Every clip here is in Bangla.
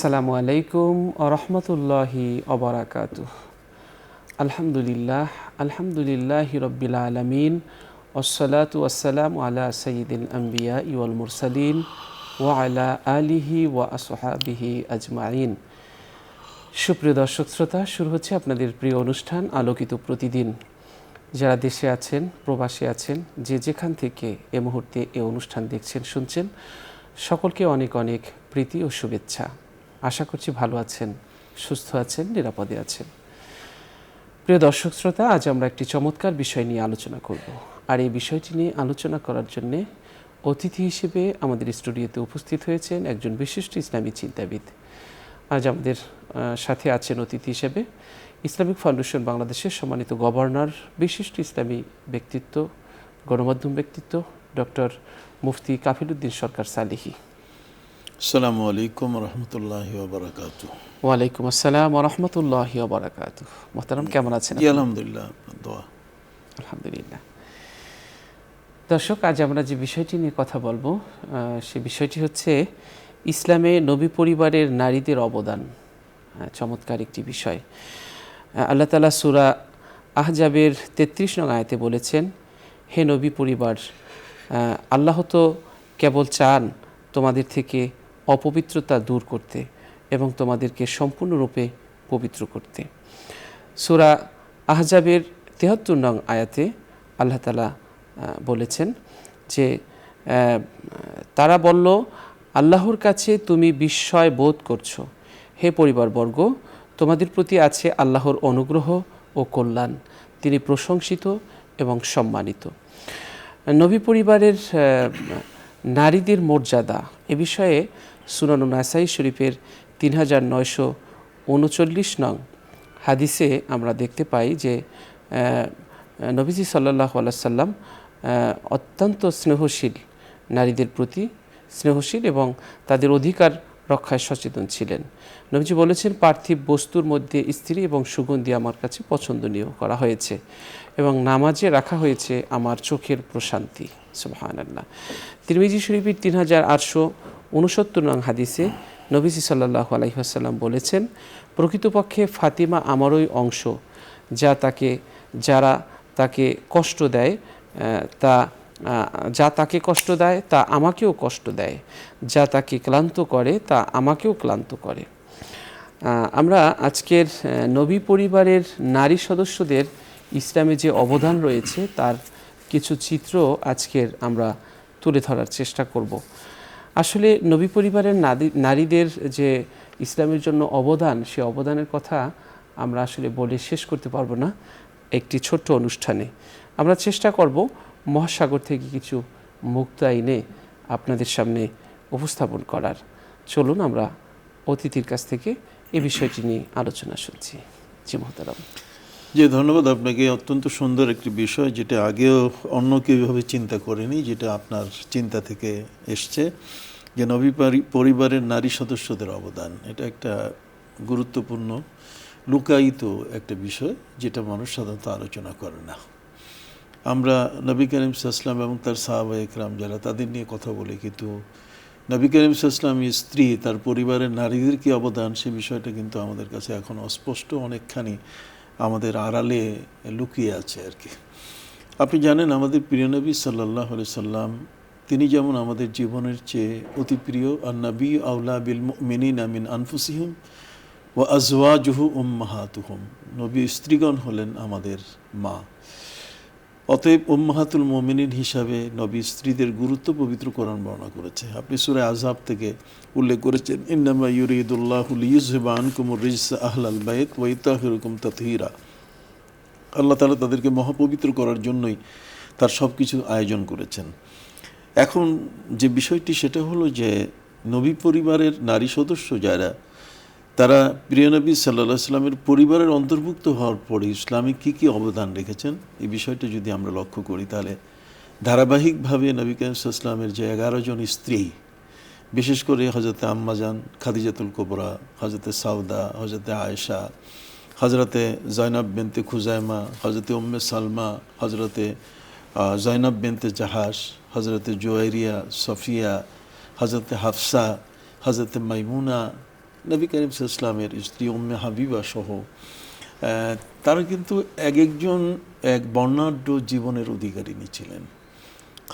আসসালামু আলাইকুম ওয়া রাহমাতুল্লাহি ওয়া বারাকাতুহু। আলহামদুলিল্লাহি রাব্বিল আলামিন ওয়াসসালাতু ওয়াসসালামু আলা সাইয়্যিদিল আম্বিয়াই ওয়াল মুরসালিন ওয়া আলা আলিহি ওয়া আসহাবিহি আজমাইন। সুপ্রিয় দর্শক শ্রোতা, শুরু হচ্ছে আপনাদের প্রিয় অনুষ্ঠান আলোকিত প্রতিদিন। যারা দেশে আছেন, প্রবাসে আছেন, যে যেখান থেকে এ মুহূর্তে এ অনুষ্ঠান দেখছেন, শুনছেন, সকলকে অনেক অনেক প্রীতি ও শুভেচ্ছা। আশা করছি ভালো আছেন, সুস্থ আছেন, নিরাপদে আছেন। প্রিয় দর্শক শ্রোতা, আজ আমরা একটি চমৎকার বিষয় নিয়ে আলোচনা করব। আর এই বিষয়টি নিয়ে আলোচনা করার জন্যে অতিথি হিসেবে আমাদের স্টুডিওতে উপস্থিত হয়েছেন একজন বিশিষ্ট ইসলামী চিন্তাবিদ। আজ আমাদের সাথে আছেন অতিথি হিসেবে ইসলামিক ফাউন্ডেশন বাংলাদেশের সম্মানিত গভর্নর, বিশিষ্ট ইসলামী ব্যক্তিত্ব, গণমাধ্যম ব্যক্তিত্ব ডক্টর মুফতি কাফিলউদ্দিন সরকার সালিহি। আসসালামু আলাইকুম রহমতুল্লাহি ওয়া বারাকাতুহু। ওয়ালাইকুম আসসালাম ওয়া রাহমাতুল্লাহি ওয়া বারাকাতুহু। মোহতারাম, কেমন আছেন? আলহামদুলিল্লাহ, দোয়া। আলহামদুলিল্লাহ। দর্শক, আজ আমরা যে বিষয়টি নিয়ে কথা বলবো সে বিষয়টি হচ্ছে ইসলামে নবী পরিবারের নারীদের অবদান। চমৎকার একটি বিষয়। আল্লাহ তাআলা সূরা আহজাবের 33 নং আয়াতে বলেছেন, হে নবী পরিবার, আল্লাহ তো কেবল চান তোমাদের থেকে অপবিত্রতা দূর করতে এবং তোমাদেরকে সম্পূর্ণরূপে পবিত্র করতে। সূরা আহজাবের 73 নং আয়াতে আল্লাহ তাআলা বলেছেন যে তারা বলল, আল্লাহর কাছে তুমি বিস্ময় বোধ করছো। হে পরিবারবর্গ, তোমাদের প্রতি আছে আল্লাহর অনুগ্রহ ও কল্যাণ। তিনি প্রশংসিত এবং সম্মানিত। নবী পরিবারের নারীদের মর্যাদা এ বিষয়ে সুনান নাসাই শরীফের 3939 নং হাদিসে আমরা দেখতে পাই যে নবীজি সাল্লাল্লাহু আলাইহি সাল্লাম অত্যন্ত স্নেহশীল, নারীদের প্রতি স্নেহশীল এবং তাদের অধিকার রক্ষায় সচেতন ছিলেন। নবীজি বলেছেন, পার্থিব বস্তুর মধ্যে স্ত্রী এবং সুগন্ধি আমার কাছে পছন্দনীয় করা হয়েছে এবং নামাজে রাখা হয়েছে আমার চোখের প্রশান্তি। সুবহানাল্লাহ। তিরমিজি শরীফের 3869 নং হাদিসে নবীজি সাল্লাল্লাহু আলাইহি ওয়াসাল্লাম বলেছেন, প্রকৃতপক্ষে ফাতিমা আমারই অংশ। যারা তাকে কষ্ট দেয় তা আমাকেও কষ্ট দেয়, যা তাকে ক্লান্ত করে তা আমাকেও ক্লান্ত করে। আমরা আজকের নবী পরিবারের নারী সদস্যদের ইসলামে যে অবদান রয়েছে তার কিছু চিত্র আজকের আমরা তুলে ধরার চেষ্টা করব। আসলে নবী পরিবারের নারীদের যে ইসলামের জন্য অবদান, সে অবদানের কথা আমরা আসলে বলে শেষ করতে পারবো না একটি ছোট্ট অনুষ্ঠানে। আমরা চেষ্টা করব মহাসাগর থেকে কিছু মুক্তা এনে আপনাদের সামনে উপস্থাপন করার। চলুন আমরা অতিথির কাছ থেকে এই বিষয়টি নিয়ে আলোচনা শুনছি। জি মোহতারাম। জি, ধন্যবাদ আপনাকে। অত্যন্ত সুন্দর একটি বিষয়, যেটা আগেও অন্য কেউ এভাবে চিন্তা করেনি, যেটা আপনার চিন্তা থেকে এসছে, যে নবী পরিবারের নারী সদস্যদের অবদান। এটা একটা গুরুত্বপূর্ণ লুকায়িত একটা বিষয়, যেটা মানুষ সাধারণত আলোচনা করে না। আমরা নবী করিম সাল্লাল্লাহু আলাইহি ওয়াসাল্লাম এবং তার সাহাবায়ে কেরাম যারা, তাদের নিয়ে কথা বলি, কিন্তু নবী করিম সাল্লাল্লাহু আলাইহি ওয়াসাল্লামের স্ত্রী, তার পরিবারের নারীদের কী অবদান, সে বিষয়টা কিন্তু আমাদের কাছে এখন অস্পষ্ট, অনেকখানি আমাদের আড়ালে লুকিয়ে আছে আর কি। আপনি জানেন, আমাদের প্রিয় নবী সাল্লাল্লাহু আলাইহি ওয়াসাল্লাম, তিনি যেমন আমাদের জীবনের চেয়ে অতি প্রিয়। আন-নবী আওলা বিল মুমিনিনা মিন আনফুসিহিম ওয়া আজওয়াজুহু উম্মাহাতুহুম। নবী স্ত্রীগণ হলেন আমাদের মা। অতএব উম্মাহাতুল মুমিনিন হিসাবে নবী স্ত্রীদের গুরুত্ব পবিত্র কোরআন বর্ণনা করেছে। আপনি সূরা আহজাব থেকে উল্লেখ করেছেন, ইন্নামা ইউরিদুল্লাহু লিইয়ুযহিবা আনকুমুর রিজসা আহলাল বাইত ওয়া ইতাহিরুকুম তাতহীরা। আল্লাহ তাআলা তাদেরকে মহাপবিত্র করার জন্যই তার সব কিছু আয়োজন করেছেন। এখন যে বিষয়টি, সেটা হলো যে নবী পরিবারের নারী সদস্য যারা, তারা প্রিয় নবী সাল্লাল্লাহু আলাইহি ওয়াসাল্লামের পরিবারের অন্তর্ভুক্ত হওয়ার পরে ইসলামে কী কী অবদান রেখেছেন, এই বিষয়টা যদি আমরা লক্ষ্য করি, তাহলে ধারাবাহিকভাবে নবী করিম সাল্লাল্লাহু আলাইহি ওয়াসাল্লামের যে 11 জন স্ত্রী, বিশেষ করে হযরতে আম্মাজান খাদিজাতুল কুবরা, হযরতে সাউদা, হযরতে আয়েশা, হযরতে জয়নাব বিনতে খুজাইমা, হযরতে উম্মে সালমা, হযরতে জয়নাব বিনতে জাহাশ, হযরতে জুয়াইরিয়া, সফিয়া, হযরতে হাফসা, হযরতে মাইমুনা, নবী করিম সাল্লাল্লাহু আলাইহি ওয়াসাল্লামের স্ত্রী উম্মে হাবিবা সহ তারা কিন্তু এক একজন এক বর্ণাঢ্য জীবনের অধিকারিণী ছিলেন।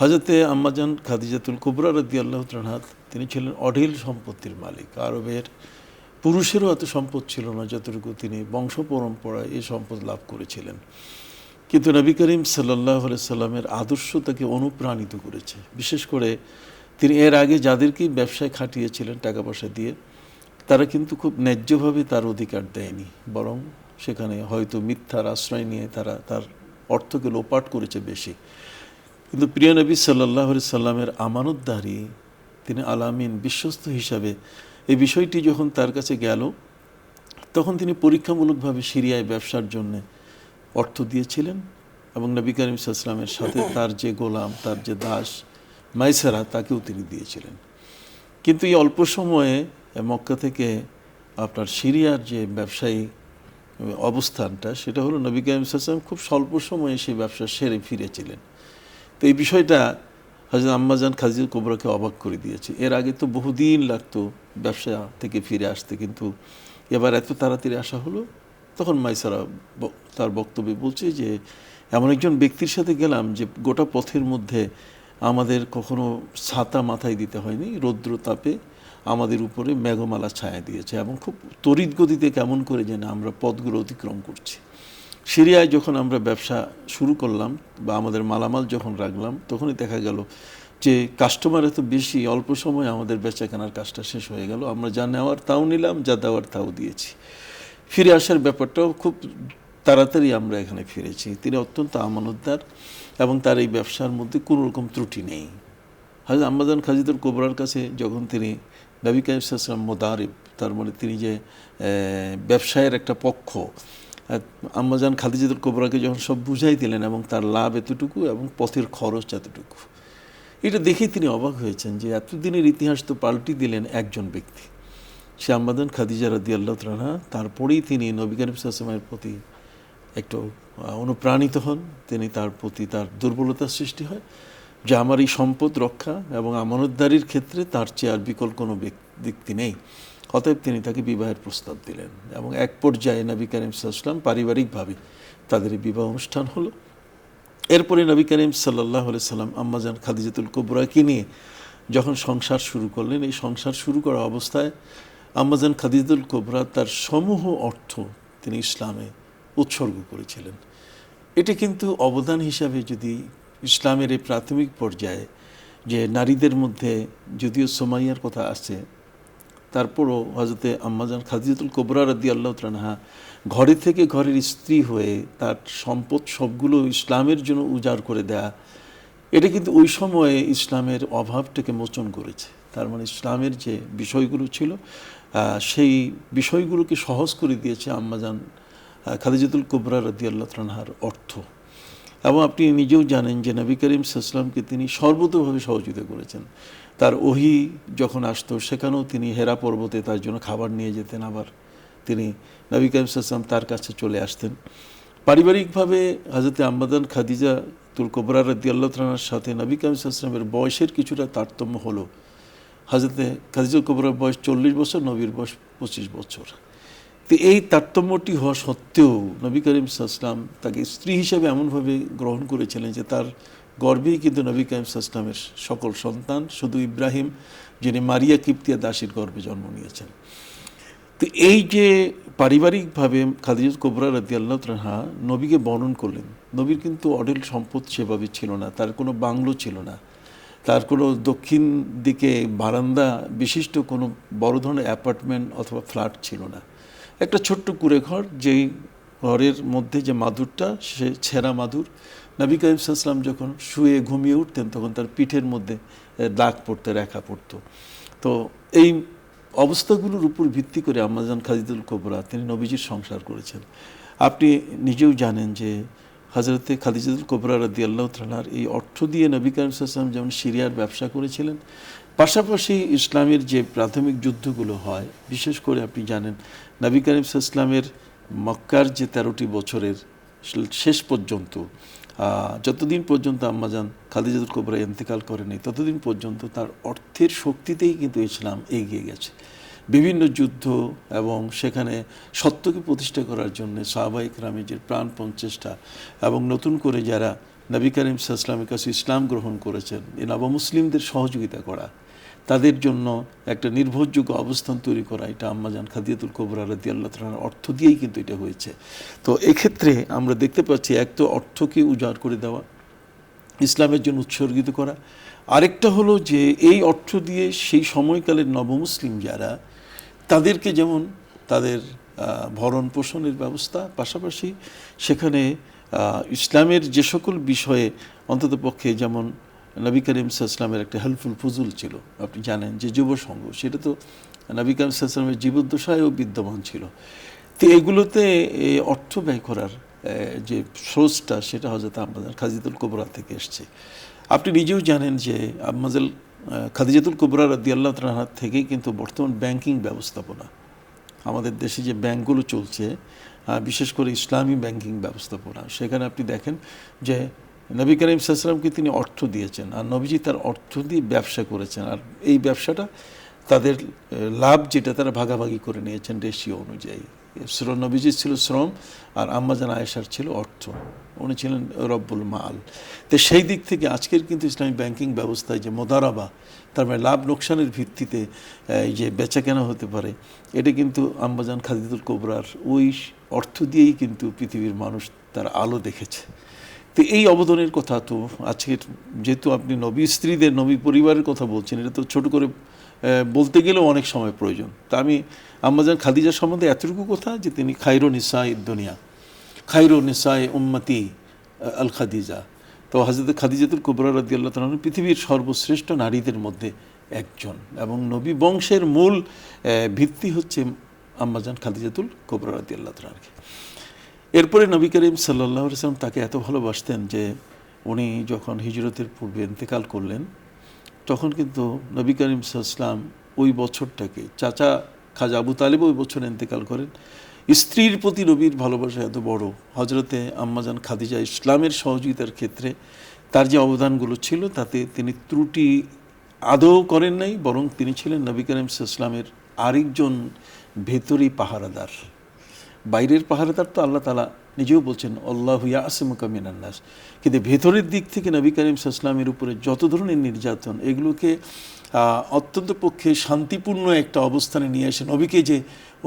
হযরতে আম্মাজান খাদিজাতুল কুবরা রাদিয়াল্লাহু তাআলা, তিনি ছিলেন অঢেল সম্পত্তির মালিক। আরবের পুরুষেরও এত সম্পদ ছিল না যতটুকু তিনি বংশ পরম্পরায় এই সম্পদ লাভ করেছিলেন। কিন্তু নবী করিম সাল্লাল্লাহু আলাইহি সাল্লামের আদর্শ তাকে অনুপ্রাণিত করেছে। বিশেষ করে তিনি এর আগে যাদেরকেই ব্যবসায় খাটিয়েছিলেন টাকা পয়সা দিয়ে, তারা কিন্তু খুব ন্যায্যভাবে তার অধিকার দেয়নি, বরং সেখানে হয়তো মিথ্যার আশ্রয় নিয়ে তারা তার অর্থকে লোপাট করেছে বেশি। কিন্তু প্রিয় নবী সাল্লাল্লাহু আলাইহি সাল্লামের আমানতদারি, তিনি আলামিন বিশ্বস্ত হিসাবে এই বিষয়টি যখন তার কাছে গেল, তখন তিনি পরীক্ষামূলকভাবে সিরিয়ায় ব্যবসার জন্য অর্থ দিয়েছিলেন এবং নবী করিম সাল্লাল্লাহু আলাইহি সাল্লামের সাথে তার যে গোলাম, তার যে দাস মাইসারা, তাকেও তিনি দিয়েছিলেন। কিন্তু এই অল্প সময়ে মক্কা থেকে আপনার সিরিয়ার যে ব্যবসায়ী অবস্থানটা, সেটা হলো নবী করিম সাল্লাল্লাহু আলাইহি ওয়াসাল্লাম খুব স্বল্প সময়ে সেই ব্যবসা সেরে ফিরেছিলেন। তো এই বিষয়টা হযরত আম্মাজান খাদিজাতুল কুবরাকে অবাক করে দিয়েছে। এর আগে তো বহুদিন লাগতো ব্যবসা থেকে ফিরে আসতে, কিন্তু এবার এত তাড়াতাড়ি আসা হলো। তখন মাইসারা তার বক্তব্যে বলছে যে এমন একজন ব্যক্তির সাথে গেলাম যে গোটা পথের মধ্যে আমাদের কখনো ছাতা মাথায় দিতে হয়নি, রৌদ্র তাপে আমাদের উপরে মেঘমালা ছায়া দিয়েছে এবং খুব তড়িৎ গতিতে কেমন করে যেন আমরা পথগুলো অতিক্রম করছি। সিরিয়ায় যখন আমরা ব্যবসা শুরু করলাম বা আমাদের মালামাল যখন রাখলাম, তখনই দেখা গেল যে কাস্টমার এত বেশি, অল্প সময়ে আমাদের বেচা কেনার কাজটা শেষ হয়ে গেল। আমরা যা নেওয়ার তাও নিলাম, যা দেওয়ার তাও দিয়েছি। ফিরে আসার ব্যাপারটাও খুব তাড়াতাড়ি আমরা এখানে ফিরেছি। তিনি অত্যন্ত আমানতদার এবং তার এই ব্যবসার মধ্যে কোনো রকম ত্রুটি নেই। হযরত আম্মাজান খাদিজাতুল কুবরার কাছে যখন তিনি নবী করিম সাল্লাল্লাহু আলাইহি ওয়াসাল্লাম মুদারিব, তার মানে তিনি যে ব্যবসায়ের একটা পক্ষ, আম্মাজান খাদিজাতুল কুবরাকে যখন সব বুঝাই দিলেন এবং তার লাভ এতটুকু এবং পথের খরচ এতটুকু, এটা দেখেই তিনি অবাক হয়েছেন যে এতদিনের ইতিহাস তো পাল্টি দিলেন একজন ব্যক্তি, সে আম্মাজান খাদিজা রাদিয়াল্লাহু তাআলা। তারপরেই তিনি নবী করিম সাল্লাল্লাহু আলাইহি ওয়াসাল্লামের প্রতি একটু অনুপ্রাণিত হন। তিনি তার প্রতি তার দুর্বলতার সৃষ্টি হয় যে আমার এই সম্পদ রক্ষা এবং আমানতদারির ক্ষেত্রে তার চেয়ে আর বিকল্প কোনো ব্যক্তি নেই। অতএব তিনি তাকে বিবাহের প্রস্তাব দিলেন এবং এক পর্যায়ে নবী করিম সাল্লাল্লাহু আলাইহি ওয়াসাল্লাম পারিবারিকভাবে তাদের এই বিবাহ অনুষ্ঠান হলো। এরপরে নবী করিম সাল্লাল্লাহু আলাইহি সাল্লাম আম্মাজান খাদিজাতুল কুবরাকে নিয়ে যখন সংসার শুরু করলেন, এই সংসার শুরু করা অবস্থায় আম্মাজান খাদিজাতুল কুবরা তার সমূহ অর্থ তিনি ইসলামে উৎসর্গ করেছিলেন। এটি কিন্তু অবদান হিসাবে যদি ইসলামের এই প্রাথমিক পর্যায়ে যে নারীদের মধ্যে যদিও সুমাইয়ার কথা আছে, তারপরও হযরতে আম্মাজান খাদিজাতুল কুবরা রাদিয়াল্লাহু তাআলা ঘরে থেকে ঘরের স্ত্রী হয়ে তার সম্পদ সবগুলো ইসলামের জন্য উজাড় করে দেয়া, এটা কিন্তু ওই সময়ে ইসলামের অভাবটাকে মোচন করেছে। তার মানে ইসলামের যে বিষয়গুলো ছিল সেই বিষয়গুলোকে সহজ করে দিয়েছে আম্মাজান খাদিজাতুল কুবরা রাদিয়াল্লাহু তাআলার অর্থ। এবং আপনি নিজেও জানেন যে নবী করিম সাল্লাল্লাহু আলাইহি ওয়াসাল্লামকে তিনি সর্বতোভাবে সহযোগিতা করেছেন। তার ওহী যখন আসতো সেখানেও তিনি হেরা পর্বতে তার জন্য খাবার নিয়ে যেতেন, আবার তিনি নবী করিম সাল্লাল্লাহু আলাইহি ওয়াসাল্লাম তার কাছে চলে আসতেন। পারিবারিকভাবে হযরতে আম্মাজান খাদিজাতুল কুবরা রাদিয়াল্লাহু তাআলার সাথে নবী করিম সাল্লাল্লাহু আলাইহি ওয়াসাল্লামের বয়সের কিছুটা তারতম্য হলো। হযরতে খাদিজাতুল কুবরার বয়স 40 বছর, নবীর বয়স 25 বছর। তো এই তারতম্যটি হওয়া সত্ত্বেও নবী করিম সাল্লাল্লাহু আলাইহি ওয়াসাল্লাম তাকে স্ত্রী হিসেবে এমনভাবে গ্রহণ করেছিলেন যে তার গর্ভেই কিন্তু নবী করিম সাল্লাল্লাহু আলাইহি ওয়াসাল্লামের সকল সন্তান, শুধু ইব্রাহিম যিনি মারিয়া কিপ্তিয়া দাসীর গর্ভে জন্ম নিয়েছেন। তো এই যে পারিবারিকভাবে খাদিজাতুল কুবরা রাদিয়াল্লাহু তাআলা নবীকে বর্ণন করলেন, নবীর কিন্তু অঢেল সম্পদ সেভাবে ছিল না, তার কোনো বাংলো ছিল না, তার কোনো দক্ষিণ দিকে বারান্দা বিশিষ্ট কোনো বড় ধরনের অ্যাপার্টমেন্ট অথবা ফ্ল্যাট ছিল না। একটা ছোট্ট কুঁড়ে ঘর, যেই ঘরের মধ্যে যে মাদুরটা সে ছেঁড়া মাদুর। নবী করিম সাল্লাল্লাহু আলাইহি ওয়াসাল্লাম যখন শুয়ে ঘুমিয়ে উঠতেন তখন তার পিঠের মধ্যে দাগ পড়তে, রেখা পড়তো। তো এই অবস্থাগুলোর উপর ভিত্তি করে আম্মাজান খাদিজাতুল কুবরা তিনি নবীজির সংসার করেছেন। আপনি নিজেও জানেন যে হযরতে খাদিজাতুল কুবরা রাদিয়াল্লাহু তাআলার এই অর্থ দিয়ে নবী করিম সাল্লাল্লাহু আলাইহি ওয়াসাল্লাম যেমন সিরিয়ার ব্যবসা করেছিলেন, পাশাপাশি ইসলামের যে প্রাথমিক যুদ্ধগুলো হয়, বিশেষ করে আপনি জানেন নবী করিম সাল্লাল্লাহু আলাইহি ওয়াসাল্লামের মক্কার যে 13টি বছরের শেষ পর্যন্ত, যতদিন পর্যন্ত আম্মাজান খাদিজাতুল কুবরা ইন্তেকাল করেনি ততদিন পর্যন্ত তার অর্থের শক্তিতেই কিন্তু ইসলাম এগিয়ে গেছে। বিভিন্ন যুদ্ধ এবং সেখানে সত্যকে প্রতিষ্ঠা করার জন্য সাহাবায়ে কেরামের যে প্রাণপণ চেষ্টা এবং নতুন করে যারা নবী করিম সাল্লাল্লাহু আলাইহি ওয়াসাল্লামের কাছে ইসলাম গ্রহণ করেছেন, এই নবমুসলিমদের সহযোগিতা করা, তাদের জন্য একটা নির্ভরযোগ্য অবস্থান তৈরি করা, এটা আম্মাজান খাদিজাতুল কুবরা রাদিয়াল্লাহু তাআলার অর্থ দিয়েই কিন্তু এটা হয়েছে। তো এক্ষেত্রে আমরা দেখতে পাচ্ছি, এক তো অর্থকে উজাড় করে দেওয়া, ইসলামের জন্য উৎসর্গিত করা, আরেকটা হলো যে এই অর্থ দিয়ে সেই সময়কালের নবমুসলিম যারা, তাদেরকে যেমন তাদের ভরণ পোষণের ব্যবস্থা, পাশাপাশি সেখানে ইসলামের যে সকল বিষয়ে অন্ততপক্ষে, যেমন নবী করিম সাল্লাল্লাহু আলাইহি ওয়াসাল্লামের একটা হেল্পফুল ফুজুল ছিল, আপনি জানেন যে যুব সংঘ, সেটা তো নবী করিম সাল্লাল্লাহু আলাইহি ওয়াসাল্লামের জীবদ্দশায়ও বিদ্যমান ছিল। তো এগুলোতে অর্থ ব্যয় করার যে সোর্সটা, সেটা হযরত আম্মাজান খাদিজাতুল কুবরা থেকে এসছে। আপনি নিজেও জানেন যে আম্মাজান খাদিজাতুল কুবরা রাদিয়াল্লাহু তাআলা থেকেই কিন্তু বর্তমান ব্যাংকিং ব্যবস্থাপনা, আমাদের দেশে যে ব্যাংকগুলো চলছে, বিশেষ করে ইসলামী ব্যাংকিং ব্যবস্থাপনা, সেখানে আপনি দেখেন যে নবী করিম সাল্লাল্লাহু আলাইহি ওয়াসাল্লামকে তিনি অর্থ দিয়েছেন, আর নবীজি তার অর্থ দিয়ে ব্যবসা করেছেন, আর এই ব্যবসাটা তাদের লাভ যেটা তারা ভাগাভাগি করে নিয়েছেন রেশিও অনুযায়ী। নবীজির ছিল শ্রম, আর আম্মাজান আয়েশার ছিল অর্থ, উনি ছিলেন রব্বুল মাল। তো সেই দিক থেকে আজকের কিন্তু ইসলামী ব্যাংকিং ব্যবস্থায় যে মোদারাবা, তার মানে লাভ লোকসানের ভিত্তিতে এই যে বেচা কেনা হতে পারে, এটা কিন্তু আম্মাজান খাদিজাতুল কুবরার ওই অর্থ দিয়েই কিন্তু পৃথিবীর মানুষ তার আলো দেখেছে। তো এই অবদানের কথা তো আজকের, যেহেতু আপনি নবী স্ত্রীদের, নবী পরিবারের কথা বলছেন, এটা তো ছোট করে বলতে গেলেও অনেক সময় প্রয়োজন। তা আমি আম্মাজান খাদিজা সম্বন্ধে এতটুকু কথা, যে তিনি খায়রু নিসাই দুনিয়া, খায়রু নিসাই উম্মতি আল খাদিজা। তো হযরত খাদিজাতুল কুবরা রাদিয়াল্লাহু তাআলা পৃথিবীর সর্বশ্রেষ্ঠ নারীদের মধ্যে একজন, এবং নবী বংশের মূল ভিত্তি হচ্ছে আম্মাজান খাদিজাতুল কুবরা রাদিয়াল্লাহু তাআলা। এরপরে নবী করিম সাল্লাল্লাহু আলাইহি ওয়াসাল্লাম তাকে এত ভালোবাসতেন যে উনি যখন হিজরতের পূর্বে ইন্তেকাল করলেন, তখন কিন্তু নবী করিম সাল্লাল্লাহু আলাইহি ওয়াসাল্লাম ওই বছরটাকে, চাচা খাজা আবু তালিব ওই বছর ইন্তেকাল করেন। স্ত্রীর প্রতি নবীর ভালোবাসা এত বড়, হযরতে আম্মাজান খাদিজা ইসলামের সহযোগিতার ক্ষেত্রে তার যে অবদানগুলো ছিল, তাতে তিনি ত্রুটি আদৌ করেন নাই, বরং তিনি ছিলেন নবী করিম সাল্লাল্লাহু আলাইহি ওয়াসাল্লামের আরেকজন ভেতরি পাহারাদার। বাইরের পাহারাদার তো আল্লাহ তাআলা নিজেও বলছেন আল্লাহু ইয়াসিমুকা মিনান নাস, কিন্তু ভেতরের দিক থেকে নবী করিম সাল্লাল্লাহু আলাইহি ওয়াসাল্লামের উপরে যত ধরনের নির্যাতন, এগুলোকে অত্যন্ত পক্ষে শান্তিপূর্ণ একটা অবস্থানে নিয়ে এসে নবীকে যে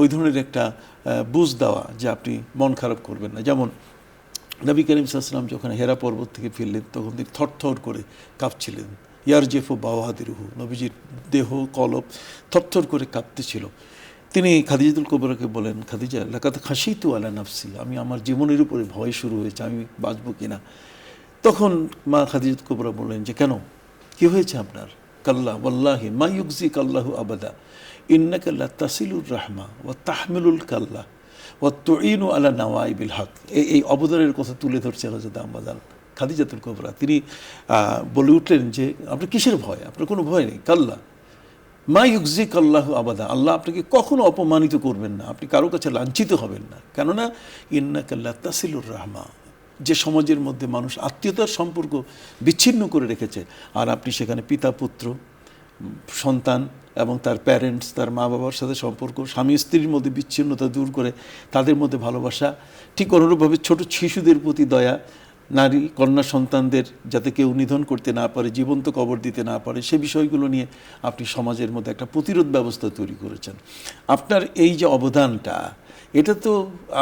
ওই ধরনের একটা বুঝ দেওয়া, যে আপনি মন খারাপ করবেন না। যেমন নবী করিম সাল্লাল্লাহু আলাইহি ওয়াসাল্লাম যখন হেরা পর্বত থেকে ফিরলেন, তখন তিনি থরথর করে কাঁপছিলেন। ইয়ারজেফু বাওয়াদিরুহু, নবীজির দেহ কলব থরথর করে কাঁপতেছিল। তিনি খাদিজাতুল কুবরাকে বলেন, খাদিজা লাকাদ খাশিতু আলা নাফসি, আমি আমার জীবনের উপরে ভয় শুরু হয়েছে, আমি বাঁচব কিনা। তখন মা খাদিজাতুল কুবরা বললেন যে কেন, কি হয়েছে আপনার? কাল্লা ওয়াল্লাহি মা ইউকজিক আল্লাহু আবাদা ইন্নাকা লা তাসিলুর রাহমা ওয়া তাহমিলুল কাল্লা ওয়া তুঈনু আলা নাওয়াইবিল হক। এই অবদানের কথা তুলে ধরছে হযরত আম্মাজান খাদিজাতুল কুবরা। তিনি বলে উঠলেন যে আপনার কিসের ভয়? আপনার কোনো ভয় নেই। কাল্লা মা ইউকজিক আল্লাহু আবাদা, আল্লাহ আপনাকে কখনো অপমানিত করবেন না, আপনি কারো কাছে লাঞ্ছিত হবেন না। কেননা ইন্নাকা লা তাসিলুর রাহমা, যে সমাজের মধ্যে মানুষ আত্মীয়তার সম্পর্ক বিচ্ছিন্ন করে রেখেছে, আর আপনি সেখানে পিতা পুত্র, সন্তান এবং তার প্যারেন্টস, তার মা বাবার সাথে সম্পর্ক, স্বামী স্ত্রীর মধ্যে বিচ্ছিন্নতা দূর করে তাদের মধ্যে ভালোবাসা, ঠিক অনুরূপভাবে ছোট শিশুদের প্রতি দয়া, নারী কন্যা সন্তানদের যাতে কেউ নিধন করতে না পারে, জীবন্ত কবর দিতে না পারে, সে বিষয়গুলো নিয়ে আপনি সমাজের মধ্যে একটা প্রতিরোধ ব্যবস্থা তৈরি করেছেন। আপনার এই যে অবদানটা, এটা তো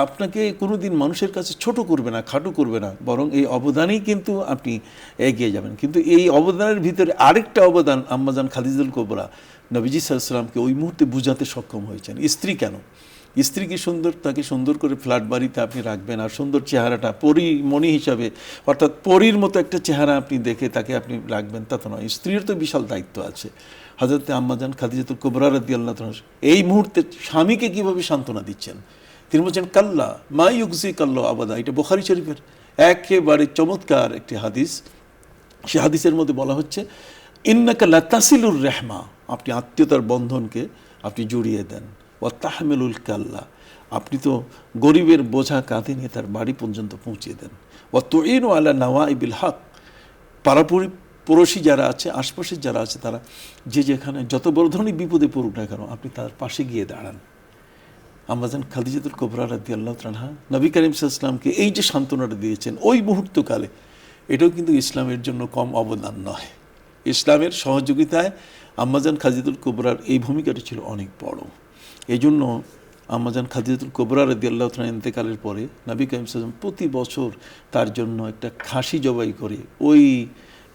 আপনাকে কোনোদিন মানুষের কাছে ছোট করবে না, খাটো করবে না, বরং এই অবদানেই কিন্তু আপনি এগিয়ে যাবেন। কিন্তু এই অবদানের ভিতরে আরেকটা অবদান আম্মাজান খাদিজাতুল কুবরা নবীজি সাল্লাল্লাহু আলাইহি ওয়াসাল্লামকে ওই মুহূর্তে বুঝাতে সক্ষম হয়েছেন। স্ত্রী কেন, স্ত্রী কি সুন্দর, তাকে সুন্দর করে ফ্ল্যাট বাড়িতে আপনি রাখবেন, আর সুন্দর চেহারাটা পরীমণি হিসাবে, অর্থাৎ পরীর মতো একটা চেহারা আপনি দেখে তাকে আপনি রাখবেন, তা তো নয়। স্ত্রীর তো বিশাল দায়িত্ব আছে। হযরত আম্মাজান খাদিজাতুল কুবরা রাদিয়াল্লাহু তাআলা এই মুহূর্তে স্বামীকে কিভাবে সান্ত্বনা দিচ্ছেন, তিনি বলছেন কাল্লা মা ইউকজিক আল্লাহু আবাদা। এটা বুখারী শরীফের একেবারে চমৎকার একটি হাদিস। সে হাদিসের মধ্যে বলা হচ্ছে ইন্নাকা লা তাসিলুর রাহমা, আপনি আত্মীয়তার বন্ধনকে আপনি জড়িয়ে দেন। ওয়া তাহমিলুল কাল্লা, আপনি তো গরিবের বোঝা কাঁধে নিয়ে তার বাড়ি পর্যন্ত পৌঁছে দেন। ওয়া তুঈনু আলা নাওয়াইবিল হক, পড়োশি যারা আছে, আশপাশের যারা আছে, তারা যে যেখানে যত বড় ধরনের বিপদে পড়ুক না কেন, আপনি তার পাশে গিয়ে দাঁড়ান। আম্মাজান খাদিজাতুল কুবরা রাদিয়াল্লাহু তাআলা নবী করিম সাল্লাল্লাহু আলাইহি ওয়াসাল্লামকে এই যে সান্ত্বনাটা দিয়েছেন ওই মুহূর্তকালে, এটাও কিন্তু ইসলামের জন্য কম অবদান নয়। ইসলামের সহযোগিতায় আম্মাজান খাদিজাতুল কুবরার এই ভূমিকাটি ছিল অনেক বড়। এই জন্য আম্মাজান খাদিজাতুল কুবরা রাদিয়াল্লাহু তাআলা ইন্তেকালের পরে নবী করিম সাল্লাল্লাহু আলাইহি ওয়াসাল্লাম প্রতি বছর তার জন্য একটা খাসি জবাই করে ওই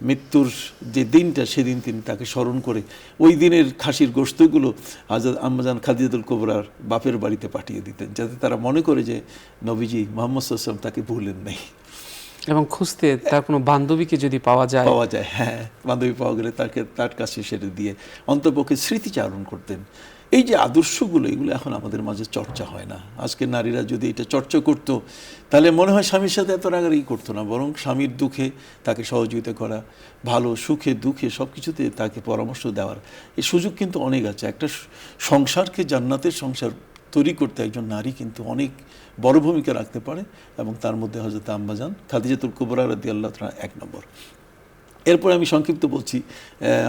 মৃত্যুর যে দিনটা, সেদিন তিনি তাকে স্মরণ করে ওই দিনের খাসির গোশতগুলো আম্মাজান খাদিজাতুল কুবরার বাপের বাড়িতে পাঠিয়ে দিতেন, যাতে তারা মনে করে যে নবীজি মুহাম্মদ সাল্লাল্লাহু আলাইহি ওয়াসাল্লাম তাকে ভুলেন নাই। এবং খুঁজতে তার কোনো বান্ধবীকে যদি পাওয়া যায়, হ্যাঁ, বান্ধবী পাওয়া গেলে তার কাছে সেটা দিয়ে অন্তপক্ষে স্মৃতিচারণ করতেন। এই যে আদর্শগুলো, এগুলো এখন আমাদের মাঝে চর্চা হয় না। আজকে নারীরা যদি এটা চর্চা করতো, তাহলে মনে হয় স্বামীর সাথে এত রাগারাগি করতো না, বরং স্বামীর দুঃখে তাকে সহযোগিতা করা, ভালো সুখে দুঃখে সব কিছুতে তাকে পরামর্শ দেওয়ার এই সুযোগ কিন্তু অনেক আছে। একটা সংসারকে জান্নাতের সংসার তৈরি করতে একজন নারী কিন্তু অনেক বড় ভূমিকা রাখতে পারে, এবং তার মধ্যে হযরত আম্মাজান খাদিজাতুল কুবরা রাদিয়াল্লাহু তাআলা এক নম্বর। এরপর আমি সংক্ষিপ্ত বলছি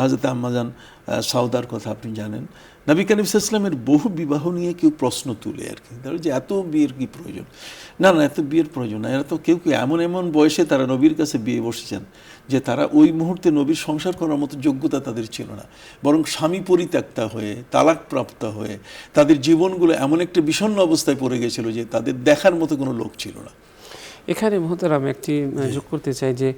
হযরত আম্মাজান সাউদার কথা। আপনি জানেন নবী করিম সাল্লাল্লাহু আলাইহি ওয়াসাল্লামের বহু বিবাহ নিয়ে কেউ প্রশ্ন তুলে আর কি, ধরো যে এত বিয়ের কি প্রয়োজন? না, এত বিয়ের প্রয়োজন না। এরা তো কেউ এমন এমন বয়সে তারা নবীর কাছে বিয়ে বসেছেন যে তারা ওই মুহূর্তে নবীর সংসার করার মতো যোগ্যতা তাদের ছিল না, বরং স্বামী পরিত্যক্তা হয়ে, তালাকপ্রাপ্ত হয়ে তাদের জীবনগুলো এমন একটা বিষণ্ণ অবস্থায় পড়ে গেছিল যে তাদের দেখার মতো কোনো লোক ছিল না। এখানে মুহতারাম একটি যোগ করতে চাই যে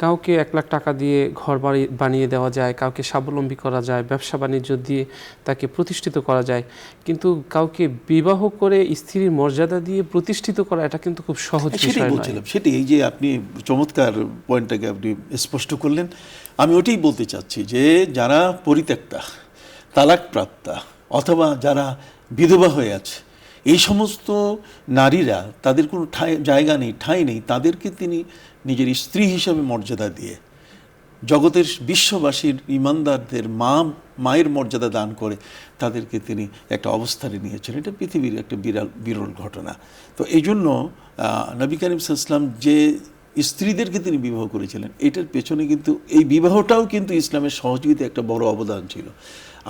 কাউকে 1 লাখ টাকা দিয়ে ঘর বাড়ি বানিয়ে দেওয়া যায়, কাউকে স্বাবলম্বী করা যায়, ব্যবসা বাণিজ্য দিয়ে তাকে প্রতিষ্ঠিত করা যায়, কিন্তু কাউকে বিবাহ করে স্ত্রীর মর্যাদা দিয়ে প্রতিষ্ঠিত করা এটা কিন্তু খুব সহজ বিষয় নয়। বলছিলাম সেটি, এই যে আপনি চমৎকার পয়েন্টটাকে আপনি স্পষ্ট করলেন। আমি ওটাই বলতে চাচ্ছি যে যারা পরিত্যক্তা, তালাকপ্রাপ্তা অথবা যারা বিধবা হয়ে আছে, এই সমস্ত নারীরা, তাদের কোনো জায়গা নেই, ঠাঁই নেই, তাদেরকে তিনি নিজের স্ত্রী হিসাবে মর্যাদা দিয়ে জগতের বিশ্ববাসীর ইমানদারদের মায়ের মর্যাদা দান করে তাদেরকে তিনি একটা অবস্থানে নিয়েছেন। এটা পৃথিবীর একটা বিরল ঘটনা। তো এই জন্য নবী করিম সাল্লাল্লাহু আলাইহি ওয়াসাল্লাম যে স্ত্রীদেরকে তিনি বিবাহ করেছিলেন, এটার পেছনে কিন্তু এই বিবাহটাও কিন্তু ইসলামের সহযোগিতা একটা বড় অবদান ছিল।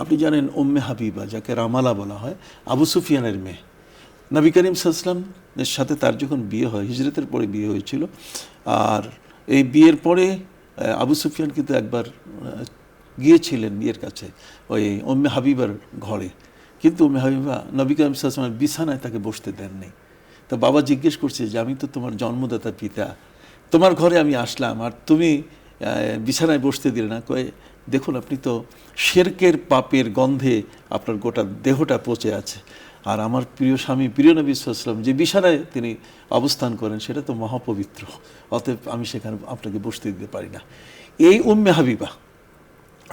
আপনি জানেন উম্মে হাবিবা, যাকে রামালা বলা হয়, আবু সুফিয়ানের মেয়ে, নবী করিম সাল্লাল্লাহু আলাইহি ওয়াসাল্লামের সাথে তার যখন বিয়ে হয়, হিজরতের পরে বিয়ে হয়েছিল। আর এই বিয়ের পরে আবু সুফিয়ান কিন্তু একবার গিয়েছিলেন বিয়ের কাছে ওই উম্মে হাবিবার ঘরে, কিন্তু উম্মে হাবিবা নবী করিম সাল্লাল্লাহু আলাইহি ওয়াসাল্লামের বিছানায় তাকে বসতে দেন নাই। তো বাবা জিজ্ঞেস করছে যে আমি তো তোমার জন্মদাতা পিতা, তোমার ঘরে আমি আসলাম আর তুমি বিছানায় বসতে দিলে না। কয়ে দেখুন, আপনি তো শিরকের পাপের গন্ধে আপনার গোটা দেহটা পচে আছে, আর আমার প্রিয় স্বামী প্রিয় নবী সাল্লাল্লাহু আলাইহি ওয়াসাল্লাম যে বিছানায় তিনি অবস্থান করেন সেটা তো মহাপবিত্র, অতএব আমি সেখানে আপনাকে বসতে দিতে পারি না। এই উম্মে হাবিবা,